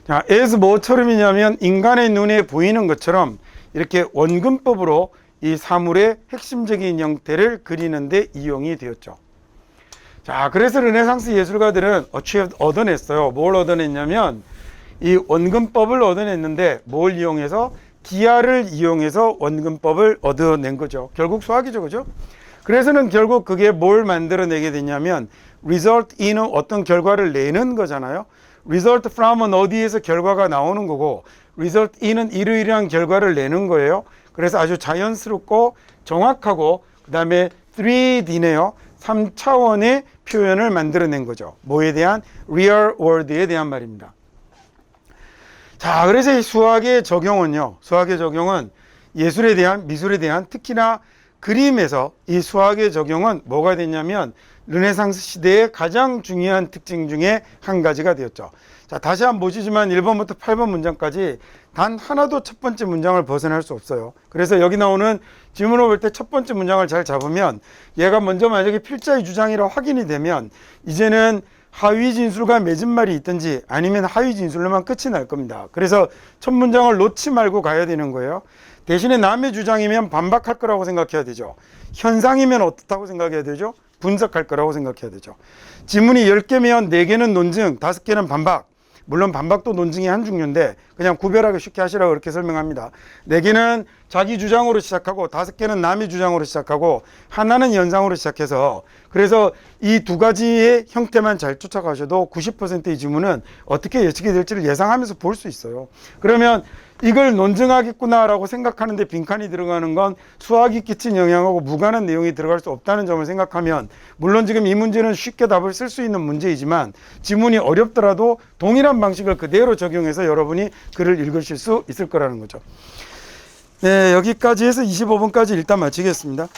S1: 자, as 뭐처럼이냐면 인간의 눈에 보이는 것처럼 이렇게 원근법으로 이 사물의 핵심적인 형태를 그리는데 이용이 되었죠. 자, 그래서 르네상스 예술가들은 얻어냈어요. 뭘 얻어냈냐면 이 원근법을 얻어냈는데 뭘 이용해서? 기하를 이용해서 원근법을 얻어낸 거죠. 결국 수학이죠, 그죠? 그래서는 결국 그게 뭘 만들어내게 되냐면 result in은 어떤 결과를 내는 거잖아요. result from은 어디에서 결과가 나오는 거고, result in은 이러이러한 결과를 내는 거예요. 그래서 아주 자연스럽고 정확하고 그 다음에 3D네요. 3차원의 표현을 만들어낸 거죠. 뭐에 대한? real world에 대한 말입니다. 자, 그래서 이 수학의 적용은요. 수학의 적용은 예술에 대한, 미술에 대한, 특히나 그림에서 이 수학의 적용은 뭐가 됐냐면 르네상스 시대의 가장 중요한 특징 중에 한 가지가 되었죠. 자, 다시 한번 보시지만 1번부터 8번 문장까지 단 하나도 첫 번째 문장을 벗어날 수 없어요. 그래서 여기 나오는 지문을 볼 때 첫 번째 문장을 잘 잡으면 얘가 먼저 만약에 필자의 주장이라 확인이 되면 이제는 하위 진술과 맺은 말이 있든지 아니면 하위 진술로만 끝이 날 겁니다. 그래서 첫 문장을 놓지 말고 가야 되는 거예요. 대신에 남의 주장이면 반박할 거라고 생각해야 되죠. 현상이면 어떻다고 생각해야 되죠? 분석할 거라고 생각해야 되죠. 지문이 10개면 4개는 논증, 5개는 반박. 물론 반박도 논증의 한 종류인데 그냥 구별하기 쉽게 하시라고 그렇게 설명합니다. 4개는 자기 주장으로 시작하고 5개는 남의 주장으로 시작하고 하나는 연상으로 시작해서, 그래서 이 두 가지의 형태만 잘 쫓아가셔도 90%의 지문은 어떻게 예측이 될지를 예상하면서 볼 수 있어요. 그러면 이걸 논증하겠구나라고 생각하는데 빈칸이 들어가는 건 수학이 끼친 영향하고 무관한 내용이 들어갈 수 없다는 점을 생각하면, 물론 지금 이 문제는 쉽게 답을 쓸 수 있는 문제이지만 지문이 어렵더라도 동일한 방식을 그대로 적용해서 여러분이 글을 읽으실 수 있을 거라는 거죠. 네, 여기까지 해서 25번까지 일단 마치겠습니다.